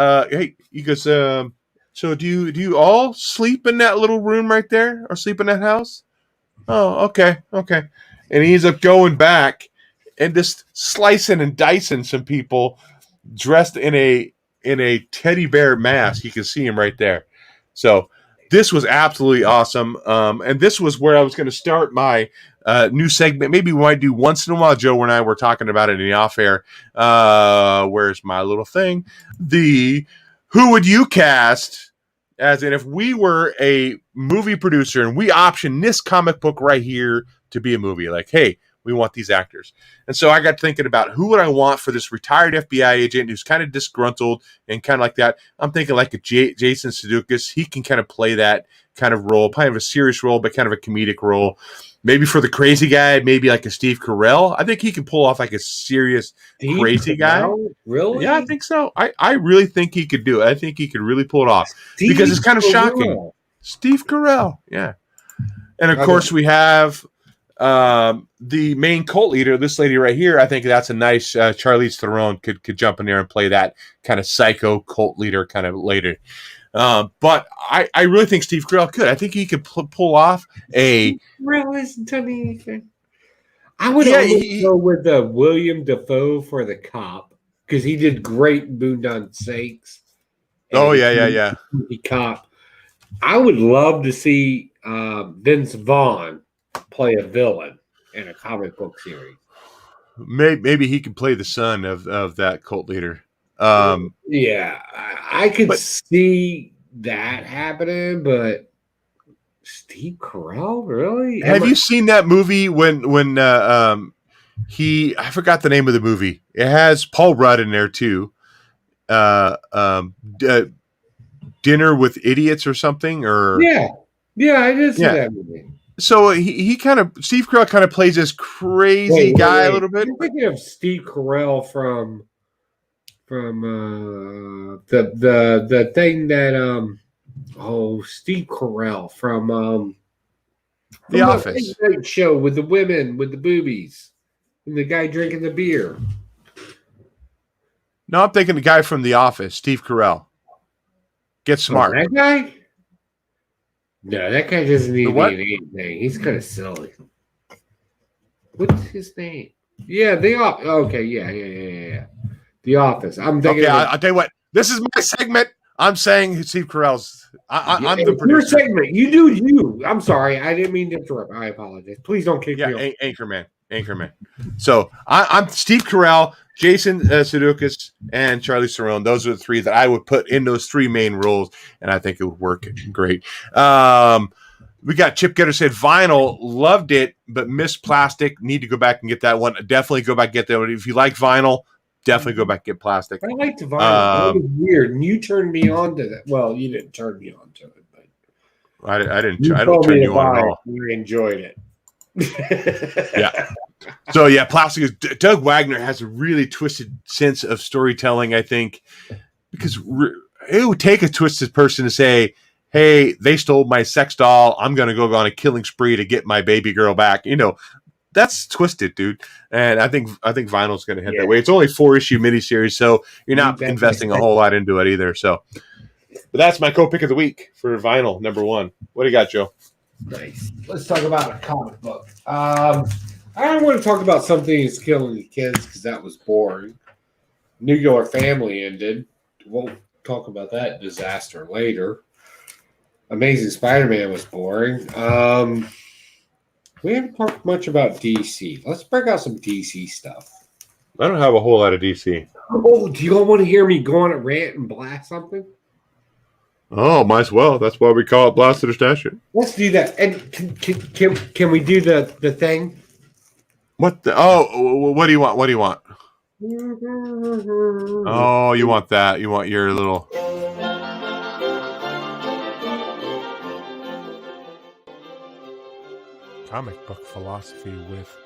he goes, so do you all sleep in that little room right there or sleep in that house? Oh, okay. And he ends up going back and just slicing and dicing some people dressed in a teddy bear mask. You can see him right there. So this was absolutely awesome. And this was where I was going to start my new segment. Maybe we might do once in a while. Joe and I were talking about it in the off air. Where's my little thing? Who would you cast? As in, if we were a movie producer and we optioned this comic book right here to be a movie, like, hey, we want these actors. And so I got thinking about who would I want for this retired FBI agent who's kind of disgruntled and kind of like that. I'm thinking like a Jason Sudeikis. He can kind of play that kind of role, kind of a serious role, but kind of a comedic role. Maybe for the crazy guy, maybe like a Steve Carell. I think he can pull off like a serious crazy guy. Really? Yeah, I think so. I really think he could do it. I think he could really pull it off because it's kind of shocking. Steve Carell, yeah. And of course we have the main cult leader, this lady right here. I think that's a nice Charlize Theron could jump in there and play that kind of psycho cult leader kind of later. But I really think Steve Carell could. I think he could pull off a. Carell hasn't done anything. I would go with William Dafoe for the cop because he did great in Boondock Saints. Oh yeah. The cop. I would love to see Vince Vaughn play a villain in a comic book series. Maybe he could play the son of that cult leader. Yeah, I could see that happening, but Steve Carell, really? Have you seen that movie when I forgot the name of the movie. It has Paul Rudd in there too. Uh, um, D- Dinner with Idiots or something, or Yeah, I did see yeah. that movie. So he kind of Steve Carell kind of plays this crazy guy a little bit. You're thinking of Steve Carell from the thing that Steve Carell from The the Office. late night show with the women with the boobies and the guy drinking the beer. No, I'm thinking the guy from The Office, Steve Carell. Get smart. That guy? No, that guy doesn't need The to what? be in anything. He's kind of silly. What's his name? Yeah, The Office. Okay, yeah. The Office. I'm thinking. Okay, I'll tell you what. This is my segment. I'm saying Steve Carell's. I'm the Your producer. segment. You do you. I'm sorry. I didn't mean to interrupt. I apologize. Please don't kick me off. Anchorman. So I'm Steve Carell, Jason Sudeikis, and Charlie Theron. Those are the three that I would put in those three main roles, and I think it would work great. We got Chip Getter said Vinyl, loved it, but missed Plastic. Need to go back and get that one. Definitely go back and get that one. If you like Vinyl, definitely go back and get Plastic. I liked Vinyl. That was weird, and you turned me on to that. Well, you didn't turn me on to it, but I didn't. I don't turn you on at all. You enjoyed it. Yeah. So yeah, Plastic is Doug Wagner has a really twisted sense of storytelling, I think, because it would take a twisted person to say, "Hey, they stole my sex doll. I'm going to go on a killing spree to get my baby girl back." You know, that's twisted, dude. And I think Vinyl's going to head that way. It's only 4-issue miniseries, so you're not investing a whole lot into it either. So, but that's my co-pick of the week for Vinyl number 1. What do you got, Joe? Nice. Let's talk about a comic book. I don't want to talk about something that's killing the kids because that was boring. Nuclear Family ended. We'll talk about that disaster later. Amazing Spider-Man was boring. We haven't talked much about DC. Let's break out some DC stuff. I don't have a whole lot of DC. Oh, do you all want to hear me go on a rant and blast something? Oh, might as well. That's why we call it Blastin or Stashin. Let's do that. And can we do the thing? What the? Oh, what do you want? What do you want? Oh, you want that? You want your little. Comic book philosophy with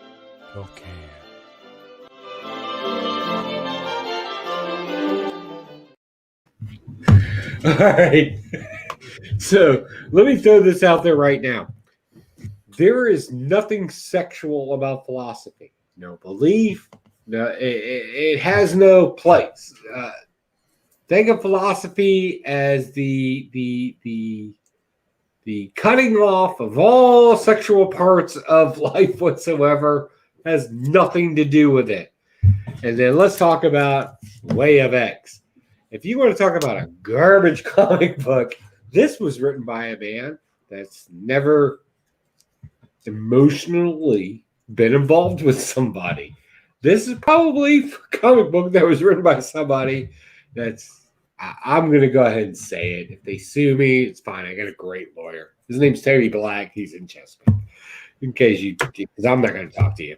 Bill All right. So let me throw this out there right now. There is nothing sexual about philosophy. No belief. No, it has no place. Think of philosophy as the cutting off of all sexual parts of life whatsoever. Has nothing to do with it. And then let's talk about Way of X. If you want to talk about a garbage comic book, this was written by a man that's never emotionally been involved with somebody. This is probably a comic book that was written by somebody that's, I'm going to go ahead and say it. If they sue me, it's fine. I got a great lawyer. His name's Terry Black. He's in Chesapeake. In case you, because I'm not going to talk to you.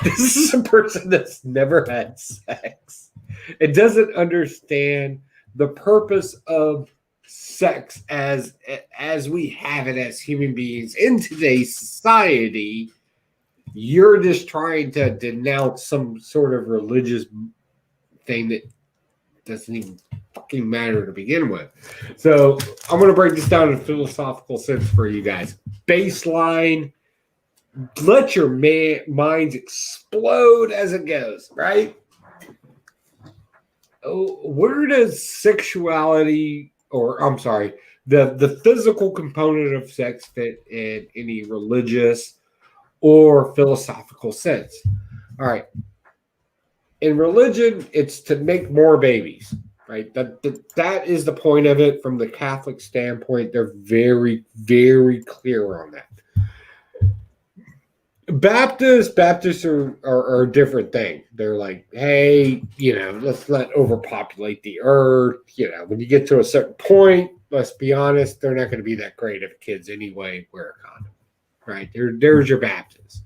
This is a person that's never had sex. It doesn't understand the purpose of sex as we have it as human beings in today's society. You're just trying to denounce some sort of religious thing that doesn't even fucking matter to begin with. So I'm going to break this down in a philosophical sense for you guys. Baseline, let your minds explode as it goes, right? Where does sexuality, or I'm sorry, the physical component of sex fit in any religious or philosophical sense? All right. In religion, it's to make more babies, right? That is the point of it from the Catholic standpoint. They're very, very clear on that. Baptists are a different thing. They're like, hey, let's not overpopulate the earth. When you get to a certain point, let's be honest, they're not going to be that great if kids anyway wear a condom, right? There's your Baptists.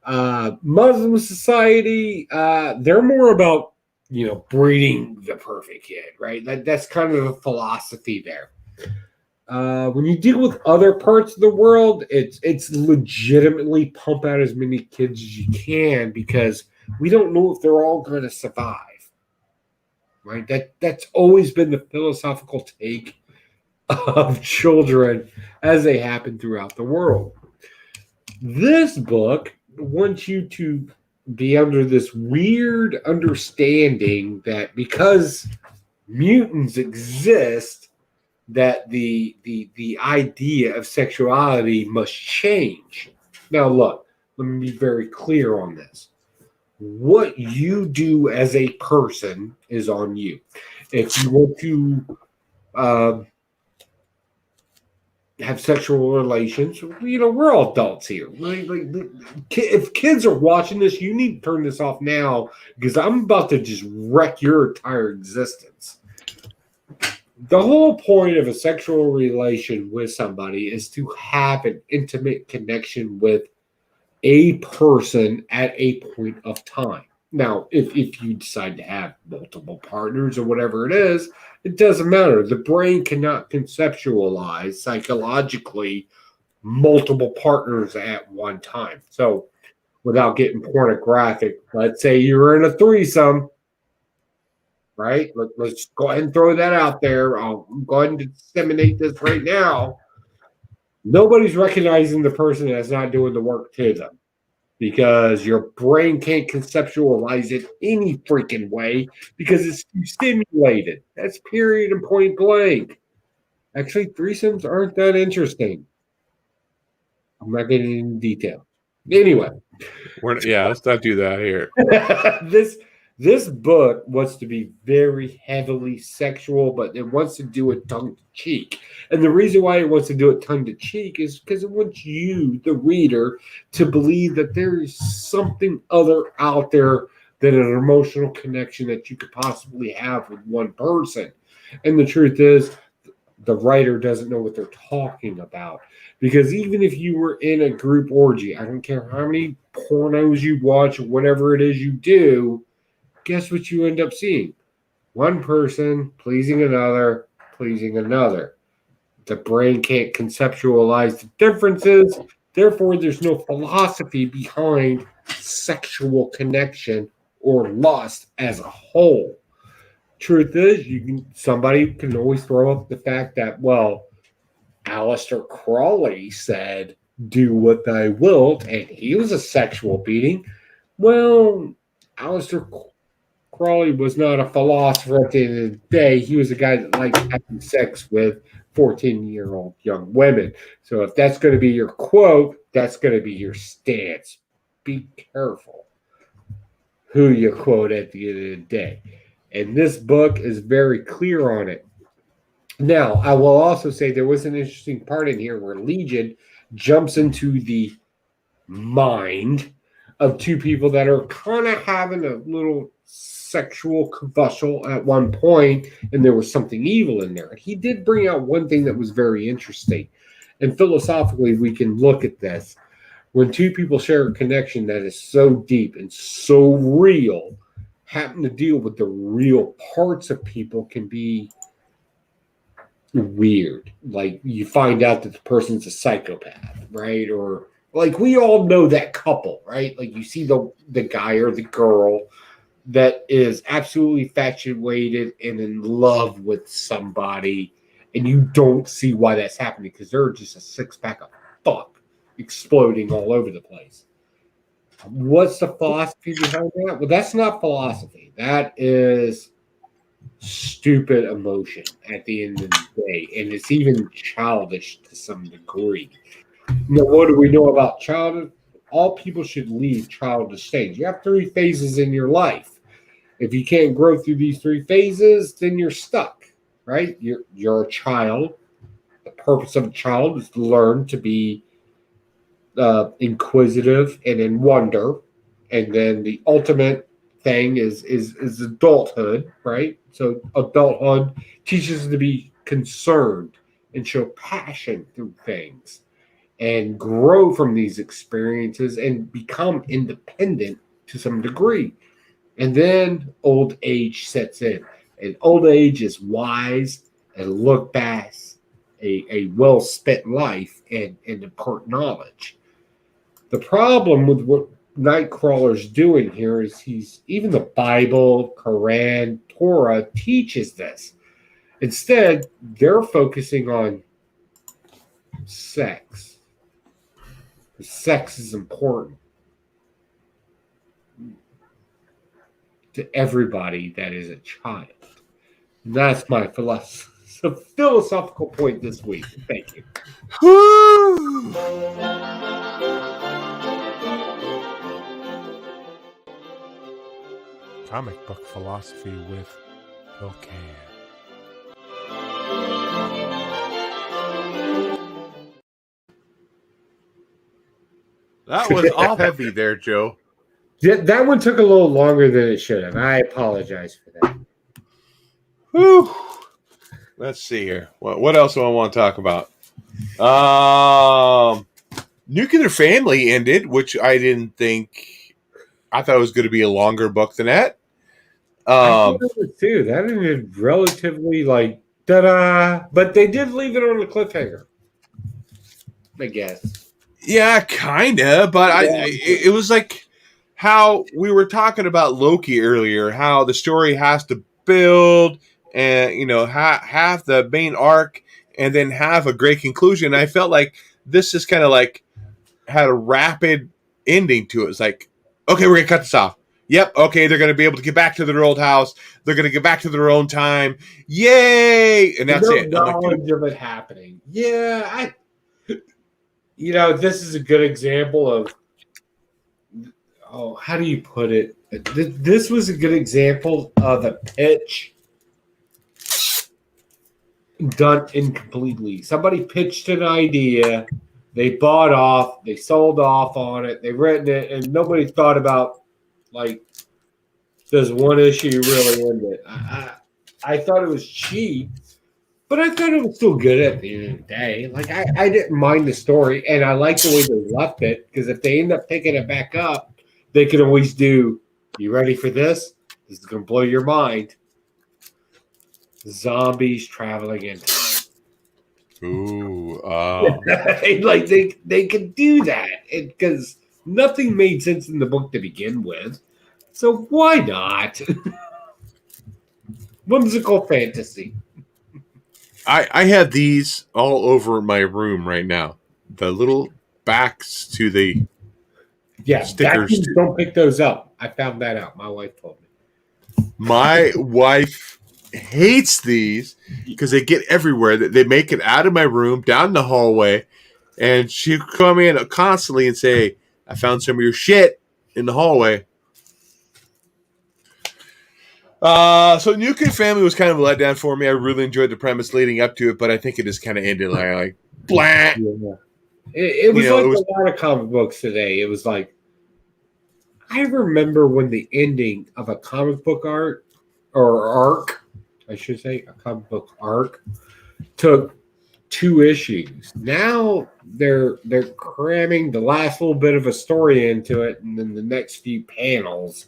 Muslim society, they're more about breeding the perfect kid, right? That's kind of the philosophy there. When you deal with other parts of the world, it's legitimately pump out as many kids as you can because we don't know if they're all going to survive, right? That's always been the philosophical take of children as they happen throughout the world. This book wants you to be under this weird understanding that because mutants exist, that the idea of sexuality must change. Now, look, let me be very clear on this. What you do as a person is on you. If you want to have sexual relations, we're all adults here. If kids are watching this, you need to turn this off now because I'm about to just wreck your entire existence. The whole point of a sexual relation with somebody is to have an intimate connection with a person at a point of time. Now, if you decide to have multiple partners or whatever it is, it doesn't matter. The brain cannot conceptualize psychologically multiple partners at one time. So, without getting pornographic, let's say you're in a threesome, right? Let's go ahead and throw that out there. I'll go ahead and disseminate this right now. Nobody's recognizing the person that's not doing the work to them because your brain can't conceptualize it any freaking way because it's too stimulated. That's period and point blank. Actually, threesomes aren't that interesting. I'm not getting into detail. Anyway. Let's not do that here. This book wants to be very heavily sexual, but it wants to do it tongue to cheek. And the reason why it wants to do it tongue to cheek is because it wants you, the reader, to believe that there is something other out there than an emotional connection that you could possibly have with one person. And the truth is, the writer doesn't know what they're talking about. Because even if you were in a group orgy, I don't care how many pornos you watch or whatever it is you do, guess what you end up seeing? One person pleasing another, pleasing another. The brain can't conceptualize the differences. Therefore, there's no philosophy behind sexual connection or lust as a whole. Truth is, somebody can always throw up the fact that, well, Aleister Crowley said, do what thou wilt, and he was a sexual being. Well, Aleister Crowley was not a philosopher at the end of the day. He was a guy that liked having sex with 14-year-old young women. So if that's going to be your quote, that's going to be your stance. Be careful who you quote at the end of the day. And this book is very clear on it. Now, I will also say there was an interesting part in here where Legion jumps into the mind of two people that are kind of having a little sexual combustion at one point, and there was something evil in there. He did bring out one thing that was very interesting. And philosophically, we can look at this. When two people share a connection that is so deep and so real, having to deal with the real parts of people can be weird. Like you find out that the person's a psychopath, right? Or like we all know that couple, right? Like you see the guy or the girl that is absolutely infatuated and in love with somebody, and you don't see why that's happening because they're just a six-pack of fuck exploding all over the place. What's the philosophy behind that? Well, that's not philosophy. That is stupid emotion at the end of the day, and it's even childish to some degree. Now, what do we know about childhood? All people should leave childish stage. You have 3 phases in your life. If you can't grow through these 3 phases, then you're stuck, right? You're a child. The purpose of a child is to learn to be inquisitive and in wonder, and then the ultimate thing is adulthood, right? So adulthood teaches us to be concerned and show passion through things and grow from these experiences and become independent to some degree. And then old age sets in. And old age is wise and look past a well spent life and important knowledge. The problem with what Nightcrawler's doing here is he's even the Bible, Quran, Torah teaches this. Instead, they're focusing on sex. Sex is important to everybody that is a child. That's my philosophical point this week. Thank you. Woo! Comic book philosophy with Bill Can. That was all heavy there, Joe. That one took a little longer than it should have. I apologize for that. Whew. Let's see here. What else do I want to talk about? Nuclear Family ended, which I didn't think. I thought it was going to be a longer book than that. I thought it was too. That ended relatively like ta-da, but they did leave it on a cliffhanger, I guess. Yeah, kind of, but it was like how we were talking about Loki earlier, how the story has to build and, you know, have the main arc and then have a great conclusion. I felt like this is kind of like had a rapid ending to it. It's like, okay, we're going to cut this off. Yep, okay, they're going to be able to get back to their old house. They're going to get back to their own time. Yay! And that's it. Knowledge of it happening. Yeah, this is a good example of, how do you put it? This was a good example of a pitch done incompletely. Somebody pitched an idea, they bought off, they sold off on it, they've written it, and nobody thought about, like, does one issue really end it? I thought it was cheap, but I thought it was still good at the end of the day. Like, I didn't mind the story, and I like the way they left it, because if they end up picking it back up, they can always do, you ready for this? This is going to blow your mind. Zombies traveling in time. Ooh. Like, they could do that, because nothing made sense in the book to begin with. So why not? Whimsical fantasy. I have these all over my room right now. The little backs to the stickers. Don't pick those up. I found that out. My wife told me. My wife hates these because they get everywhere. They make it out of my room, down the hallway, and she'll come in constantly and say, I found some of your shit in the hallway. So Nuclear Family was kind of a letdown for me. I really enjoyed the premise leading up to it, but I think it just kind of ended like blah. Yeah. It was like a lot of comic books today. It was like, I remember when the ending of a comic book arc, I should say, a comic book arc, took 2 issues. Now they're cramming the last little bit of a story into it, and then the next few panels,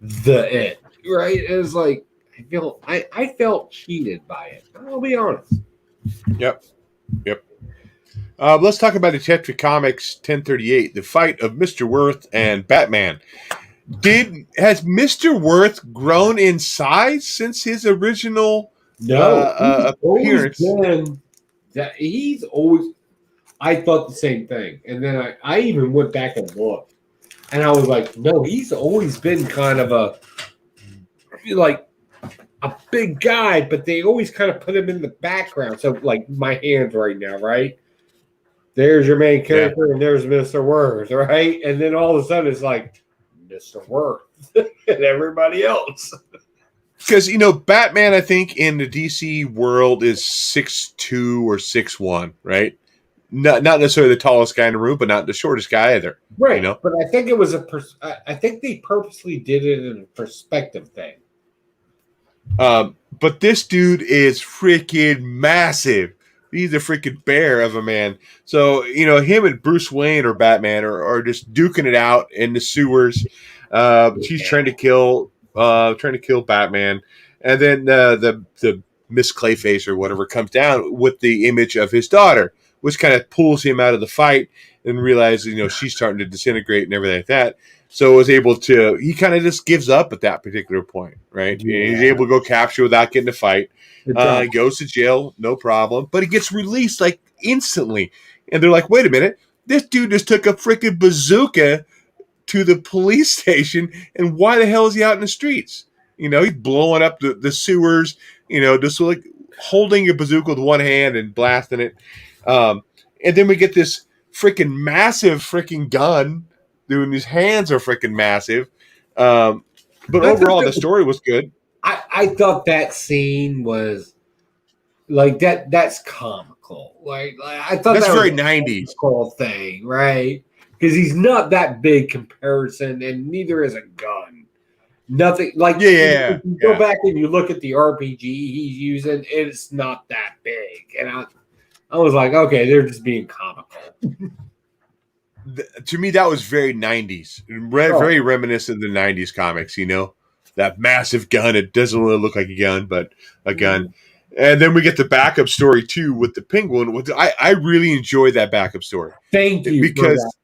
right? It was like, I felt cheated by it. I'll be honest. Yep. Let's talk about Detective Comics 1038, the fight of Mr. Worth and Batman. Has Mr. Worth grown in size since his original appearance? He's always. I thought the same thing, and then I even went back and looked, and I was like, no, he's always been kind of a big guy, but they always kind of put him in the background. So, like, my hands right now, right? There's your main character, and there's Mr. Worth, right? And then all of a sudden, it's like Mr. Worth and everybody else. Because, Batman, I think, in the DC world is 6'2" or 6'1", right? not necessarily the tallest guy in the room, but not the shortest guy either. Right. You know? But I think it was I think they purposely did it in a perspective thing. But this dude is freaking massive. He's a freaking bear of a man. So, you know, him and Bruce Wayne or Batman are just duking it out in the sewers. She's trying to kill Batman. And then the Miss Clayface or whatever comes down with the image of his daughter, which kind of pulls him out of the fight and realizes, you know, she's starting to disintegrate and everything like that. So he kind of just gives up at that particular point, right? Yeah. He's able to go capture without getting a fight. Goes to jail, no problem. But he gets released like instantly. And they're like, wait a minute, this dude just took a freaking bazooka to the police station, and why the hell is he out in the streets? You know, he's blowing up the sewers, you know, just like holding a bazooka with one hand and blasting it. And then we get this freaking massive freaking gun. Dude, his hands are freaking massive. But overall, the story was good. I thought that scene was like that. That's comical. Like I thought that's that very was a 90s cool thing, right? Because he's not that big comparison, and neither is a gun. Nothing like yeah. If you go back and you look at the RPG he's using, it's not that big, and I was like, okay, they're just being comical. To me, that was very 90s, very reminiscent of the 90s comics, you know, that massive gun. It doesn't really look like a gun, but a gun. And then we get the backup story too with the Penguin. I really enjoyed that backup story. Thank you. Because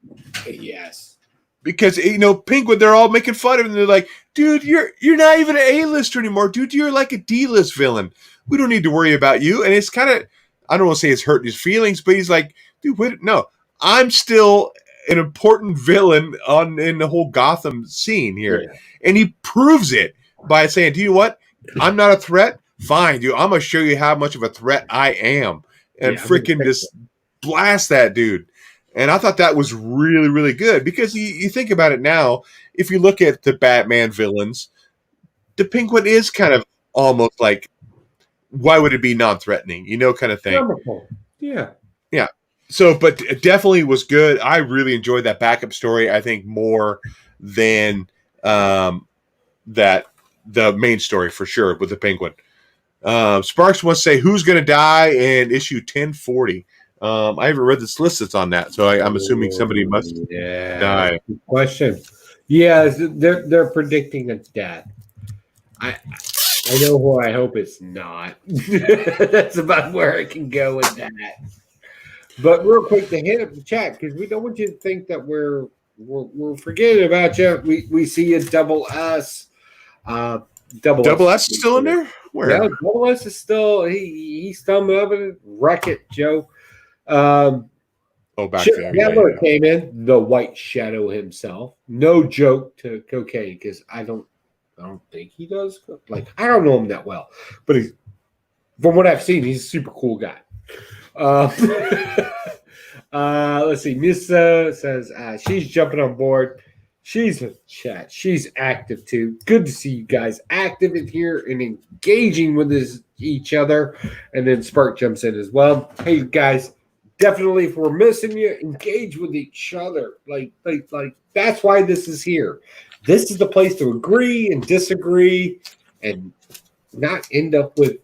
yes, because you know, Penguin, they're all making fun of him. They're like, dude, you're not even an A-lister anymore, dude. You're like a D-list villain. We don't need to worry about you. And it's kind of, I don't want to say it's hurting his feelings, but he's like, dude, wait, no, I'm still an important villain in the whole Gotham scene here. Yeah. And he proves it by saying, do you know what? I'm not a threat. Fine, dude. I'm going to show you how much of a threat I am. And freaking just blast that dude. And I thought that was really, really good because you think about it now, if you look at the Batman villains, the Penguin is kind of almost like, why would it be non-threatening? You know, kind of thing. Yeah. Yeah. So, but it definitely was good. I really enjoyed that backup story. I think more than that the main story for sure with the Penguin. Sparks wants to say who's going to die in issue 1040. I haven't read this list that's on that, so I'm assuming somebody must die. Good question. Yeah, they're predicting its death. I know who I hope it's not. That's about where I can go with that. But real quick, to hit up the chat because we don't want you to think that we're forgetting about you. We see you, Double S. Double S is still in there? Where? Yeah, Double S is still he's stumbled up and wreck it, Joe. Back there. Never came in. The White Shadow himself. No joke to cocaine because I don't think he does. Like I don't know him that well, but he's from what I've seen, he's a super cool guy. Let's see. Missa says she's jumping on board. She's in chat. She's active too. Good to see you guys active in here and engaging with each other. And then Spark jumps in as well. Hey guys, definitely if we're missing you, engage with each other. Like that's why this is here. This is the place to agree and disagree and not end up with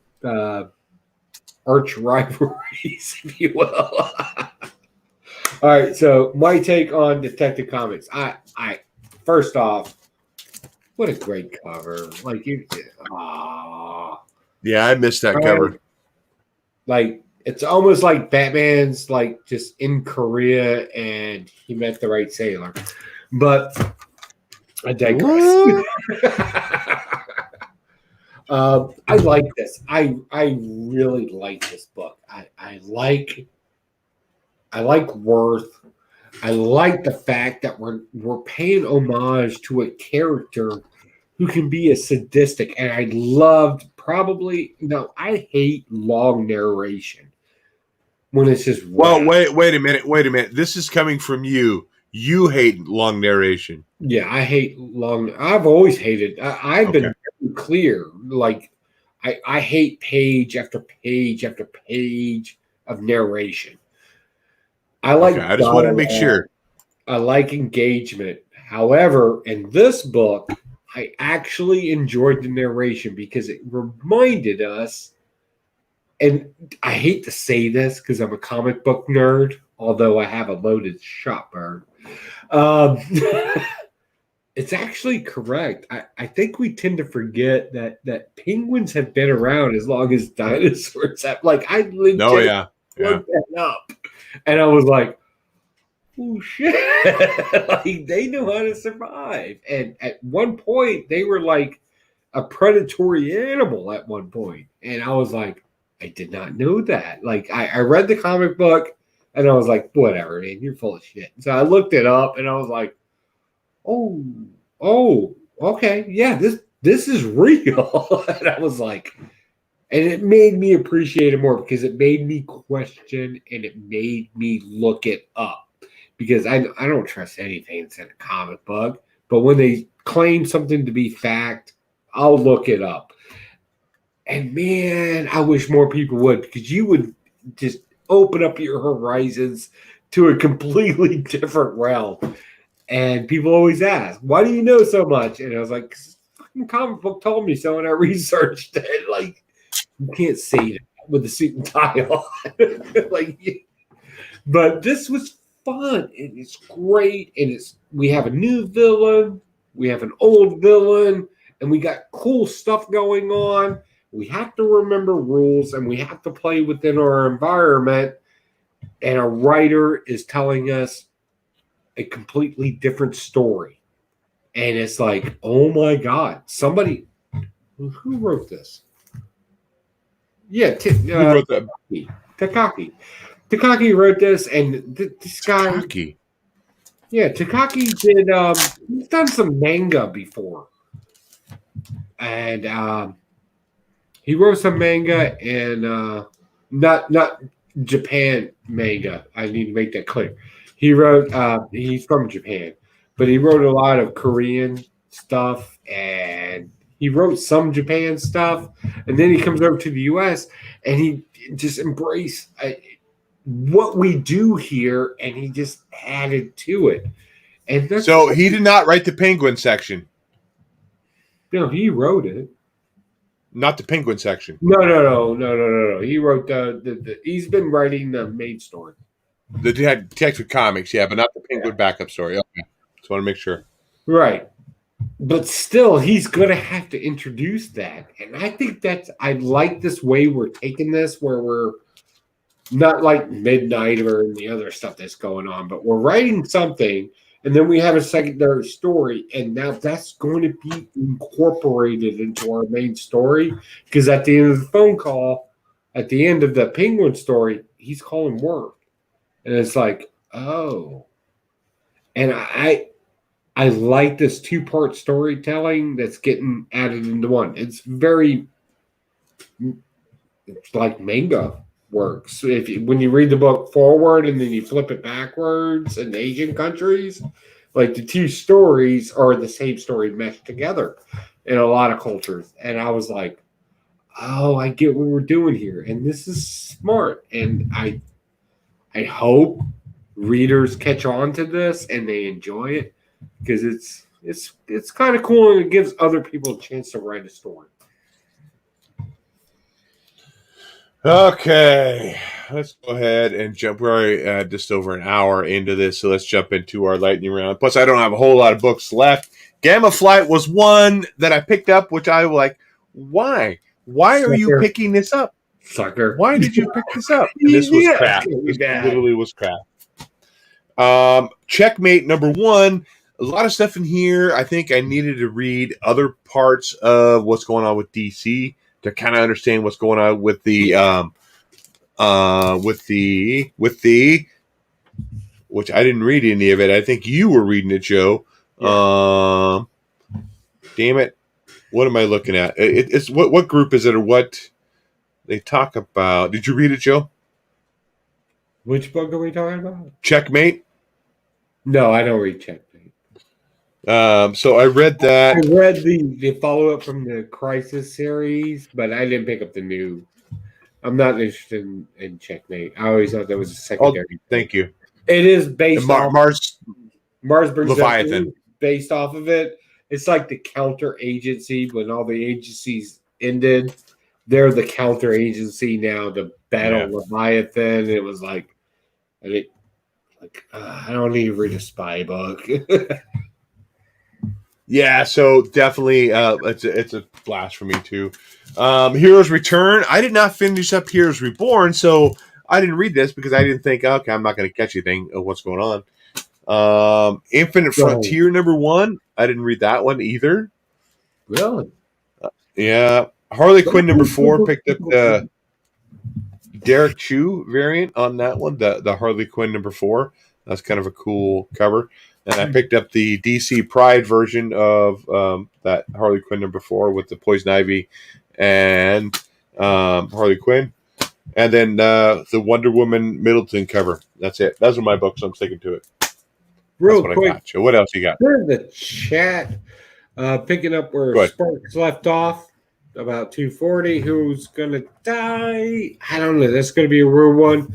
arch rivalries, if you will. All right, so my take on Detective Comics. I first off, what a great cover! Like you, yeah, I missed that cover. Like it's almost like Batman's like just in Korea and he met the right sailor. But I digress. I like this. I really like this book. I like Worth. I like the fact that we're paying homage to a character who can be a sadistic, and I loved I hate long narration when it's just wait a minute. This is coming from you. You hate long narration. Yeah, I hate long. I've always hated. I've been very clear. Like I hate page after page after page of narration. I like Okay, I just wanted to make dialogue. sure. I like engagement. However, in this book, I actually enjoyed the narration because it reminded us, and I hate to say this because I'm a comic book nerd, although I have a loaded shotgun. Um, it's actually correct. I think we tend to forget that penguins have been around as long as dinosaurs have. Like, I Oh legit yeah, yeah. looked that up, and I was like, oh shit. Like, they know how to survive. And at one point they were like a predatory animal at one point. And I was like, I did not know that. Like, I read the comic book and I was like, whatever, man, you're full of shit. So I looked it up and I was like, oh, okay, yeah, this is real. And I was like, and it made me appreciate it more because it made me question and it made me look it up because I don't trust anything that's in a comic book. But when they claim something to be fact, I'll look it up. And man, I wish more people would because you would just open up your horizons to a completely different realm. And people always ask, "Why do you know so much?" And I was like, "'Cause the fucking comic book told me so, and I researched it." Like, you can't say that with a suit and tie on. Like, but this was fun and it's great. And we have a new villain, we have an old villain, and we got cool stuff going on. We have to remember rules and we have to play within our environment. And a writer is telling us a completely different story. And it's like, oh my God, somebody who wrote this? Yeah, Who wrote that? Takaki. Takaki wrote this, and this guy, Taki. yeah, Takaki did. He's done some manga before, and he wrote some manga in not Japan manga. I need to make that clear. He wrote. He's from Japan, but he wrote a lot of Korean stuff, and he wrote some Japan stuff, and then he comes over to the U.S. and he just embraced what we do here, and he just added to it. And that's So he did not write the penguin section, he wrote it. not the penguin section. No. He wrote he's been writing the main story. The Detective Comics, yeah, but not the penguin backup story. Okay, just want to make sure. Right. But still, he's going to have to introduce that. And I think I like this way we're taking this, where we're not like Midnight or the other stuff that's going on, but we're writing something and then we have a secondary story. And now that's going to be incorporated into our main story because at the end of the phone call, at the end of the Penguin story, he's calling work. And it's like, oh. And I like this two-part storytelling that's getting added into one. It's like manga works. When you read the book forward and then you flip it backwards in Asian countries, like the two stories are the same story meshed together in a lot of cultures. And I was like, oh, I get what we're doing here. And this is smart. And I hope readers catch on to this and they enjoy it because it's kind of cool and it gives other people a chance to write a story. Okay, let's go ahead and jump. We're already just over an hour into this, so let's jump into our lightning round. Plus, I don't have a whole lot of books left. Gamma Flight was one that I picked up, which I was like, why? Why are you picking this up? Sucker. Why did you pick this up? And this was crap. This literally was crap. Checkmate number one. A lot of stuff in here. I think I needed to read other parts of what's going on with DC to kind of understand what's going on with the which I didn't read any of it. I think you were reading it, Joe. Yeah. Damn it. What am I looking at? It's what group is it or what they talk about? Did you read it, Joe? Which book are we talking about? Checkmate? No, I don't read Checkmate. So I read that. I read the follow-up from the Crisis series, but I didn't pick up the new. I'm not interested in Checkmate. I always thought that was a secondary. Thank you. It is And based off Mars brings up Leviathan. based off of it. It's like the counter agency when all the agencies ended. They're the counter agency now to battle Yeah. Leviathan. It was like, I don't need to read a spy book. Yeah, so definitely it's a blast for me too. Heroes Return. I did not finish up Heroes Reborn, so I didn't read this because I didn't think, okay, I'm not going to catch anything of what's going on. Infinite Frontier #1. I didn't read that one either. Really? Yeah. Harley Quinn #4. Picked up the Derek Chu variant on that one. The Harley Quinn #4. That's kind of a cool cover. And I picked up the DC Pride version of that Harley Quinn #4 with the Poison Ivy and Harley Quinn. And then the Wonder Woman Middleton cover. That's it. Those are my books. I'm sticking to it. Real That's what quick, I got. So what else you got? in the chat, picking up where Sparks left off, about 240. Who's gonna die? I don't know. That's gonna be a real one.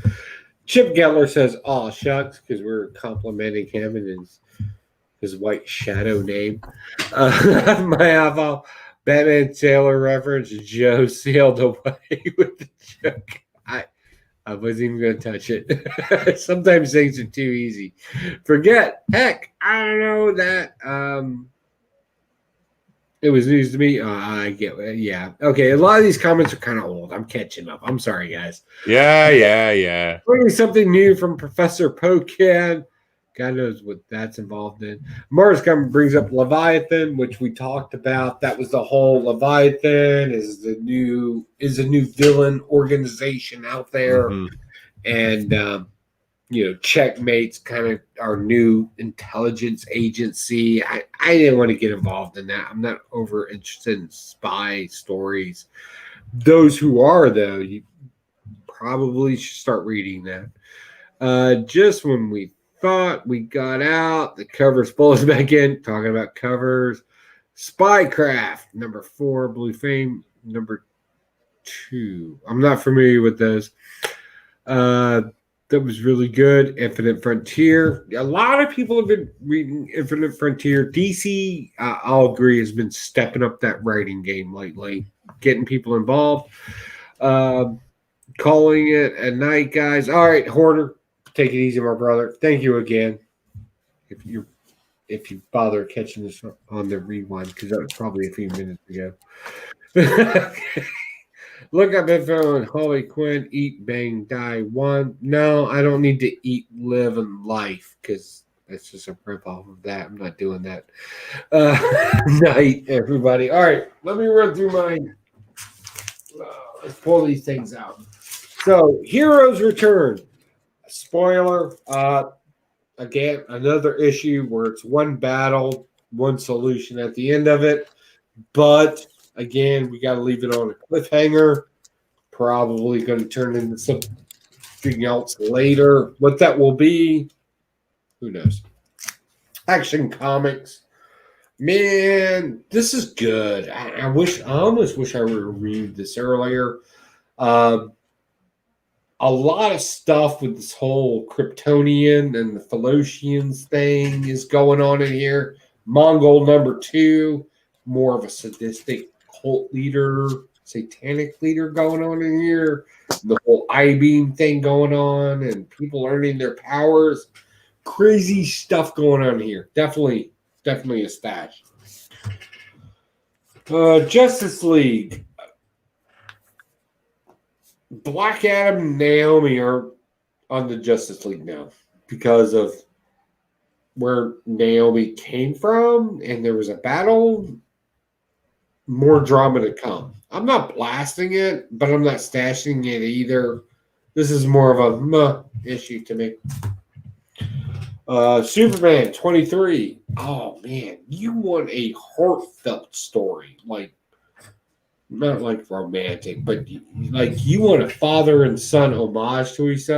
Chip Gettler says, "Oh shucks," because we're complimenting him and his white shadow name. My eyeball, Batman Sailor reference. Joe sailed away with the joke. I wasn't even going to touch it. Sometimes things are too easy. Forget. Heck, I don't know that. It was news to me. I get it. Yeah. Okay. A lot of these comments are kind of old. I'm catching up. I'm sorry, guys. Yeah. Bringing something new from Professor Pocan. God knows what that's involved in. Mars brings up Leviathan, which we talked about. That was the whole Leviathan is a new villain organization out there, and Checkmate's kind of our new intelligence agency. I didn't want to get involved in that. I'm not over interested in spy stories. Those who are though, you probably should start reading that. Just when we thought we got out, the covers pull us back in. Talking about covers. Spycraft, #4, Blue Flame, #2. I'm not familiar with those. That was really good. Infinite Frontier. A lot of people have been reading Infinite Frontier. DC, I'll agree, has been stepping up that writing game lately, getting people involved. Calling it a night, guys. All right, Hoarder. Take it easy, my brother. Thank you again. If you bother catching this on the rewind, because that was probably a few minutes ago. Look up info on Harley Quinn. Eat, bang, die. 1. No, I don't need to eat, live, and life because that's just a rip off of that. I'm not doing that. Night, everybody. All right, let me run through my. Let's pull these things out. So, Heroes Return. Spoiler, again, another issue where it's one battle, one solution at the end of it. But again, we got to leave it on a cliffhanger. Probably going to turn into something else later. What that will be, who knows? Action Comics. Man, this is good. I almost wish I would have read this earlier. A lot of stuff with this whole Kryptonian and the Philosians thing is going on in here. Mongol #2, more of a sadistic cult leader, satanic leader going on in here. The whole I-beam thing going on and people learning their powers. Crazy stuff going on here. Definitely a stash. Justice League. Black Adam and Naomi are on the Justice League now because of where Naomi came from, and there was a battle. More drama to come. I'm not blasting it, but I'm not stashing it either. This is more of a issue to me. Superman 23. Oh man, you want a heartfelt story, like not like romantic, but like you want a father and son homage to each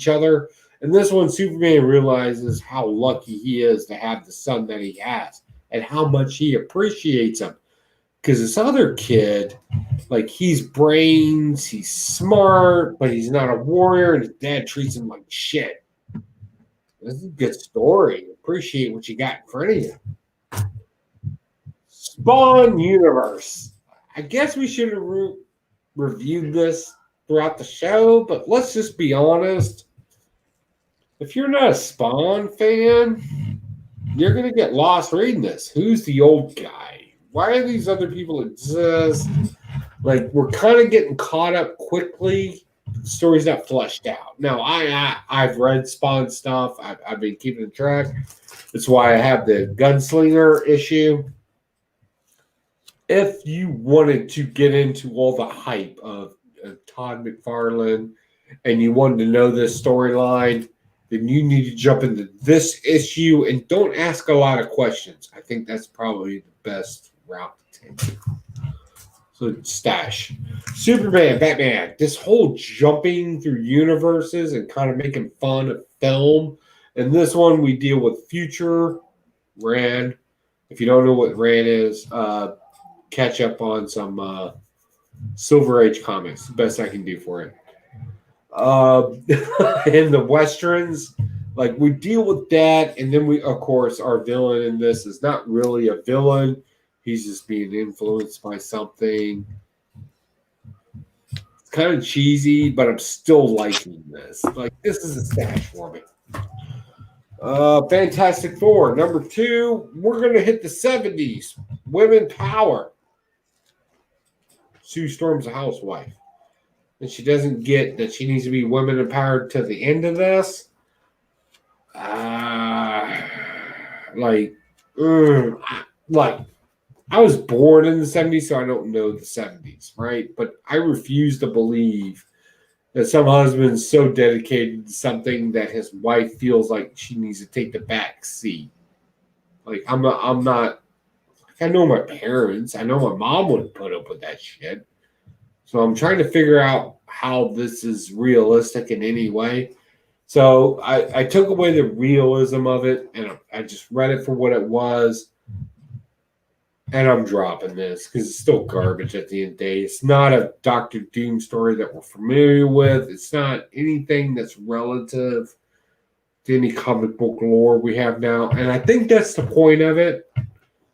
other. And this one, Superman realizes how lucky he is to have the son that he has, and how much he appreciates him. Because this other kid, like he's brains, he's smart, but he's not a warrior, and his dad treats him like shit. This is a good story. Appreciate what you got in front of you. Spawn Universe. I guess we should have reviewed this throughout the show, but let's just be honest. If you're not a Spawn fan, you're going to get lost reading this. Who's the old guy? Why do these other people exist? Like, we're kind of getting caught up quickly. The story's not fleshed out. Now, I've read Spawn stuff. I've been keeping track. That's why I have the Gunslinger issue. If you wanted to get into all the hype of Todd McFarlane and you wanted to know this storyline, then you need to jump into this issue and don't ask a lot of questions. I think that's probably the best route to take. So, Stash. Superman, Batman, this whole jumping through universes and kind of making fun of film. In this one, we deal with Future, Rand. If you don't know what Rand is, catch up on some Silver Age comics. The best I can do for it. In the Westerns, like we deal with that, and then we, of course, our villain in this is not really a villain. He's just being influenced by something. It's kind of cheesy, but I'm still liking this. Like, this is a stash for me. Fantastic Four, number 2. We're going to hit the 70s. Women power. Sue Storm's a housewife. And she doesn't get that she needs to be women empowered to the end of this. I was born in the 70s, so I don't know the 70s, right? But I refuse to believe that some husband's so dedicated to something that his wife feels like she needs to take the back seat. Like, I'm not, like, I know my parents. I know my mom wouldn't put up with that shit. So I'm trying to figure out how this is realistic in any way. So I took away the realism of it, and I just read it for what it was. And I'm dropping this because it's still garbage at the end of the day. It's not a Doctor Doom story that we're familiar with. It's not anything that's relative to any comic book lore we have now. And I think that's the point of it.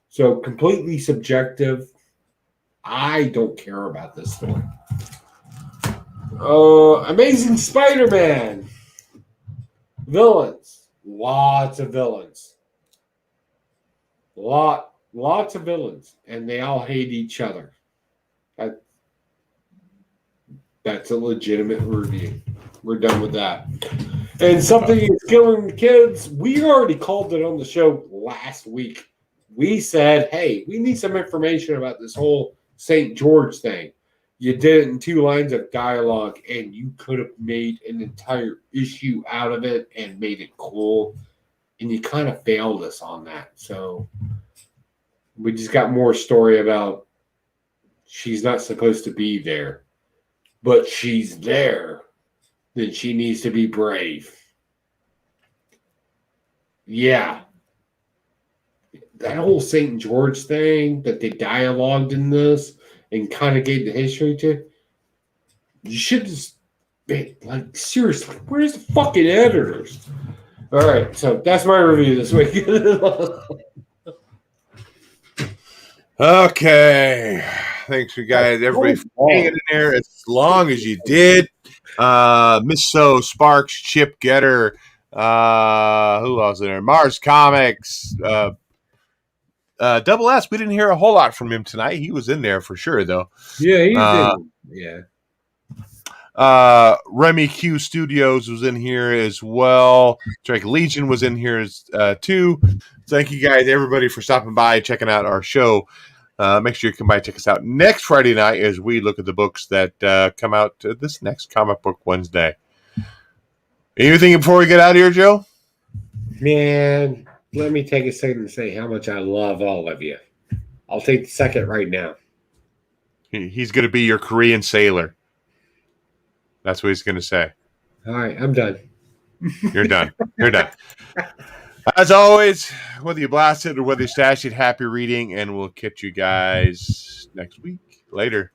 So completely subjective. I don't care about this story. Amazing Spider-Man. Villains. Lots of villains. Lots of villains. And they all hate each other. That's a legitimate review. We're done with that. And something is killing the kids. We already called it on the show last week. We said, hey, we need some information about this whole St. George thing. You did it in 2 lines of dialogue, and you could have made an entire issue out of it and made it cool. And you kind of failed us on that. So we just got more story about she's not supposed to be there, but she's there. Then she needs to be brave. Yeah. That whole St. George thing that they dialogued in this and kind of gave the history to, you should just be like, seriously, where's the fucking editors? All right, so that's my review this week. Okay. Thanks, you guys. Everybody for hanging in there as long as you did. Miss So, Sparks, Chip Getter, who else in there? Mars Comics, Double S. We didn't hear a whole lot from him tonight. He was in there for sure, though. Yeah, he did. Yeah. Remy Q Studios was in here as well. Drake Legion was in here too. Thank you guys, everybody, for stopping by and checking out our show. Make sure you come by and check us out next Friday night as we look at the books that come out this next Comic Book Wednesday. Anything before we get out of here, Joe? Man, let me take a second to say how much I love all of you. I'll take the second right now. He's going to be your Korean sailor. That's what he's going to say. All right, I'm done. You're done. You're done. As always, whether you blast it or whether you stash it, happy reading, and we'll catch you guys next week. Later.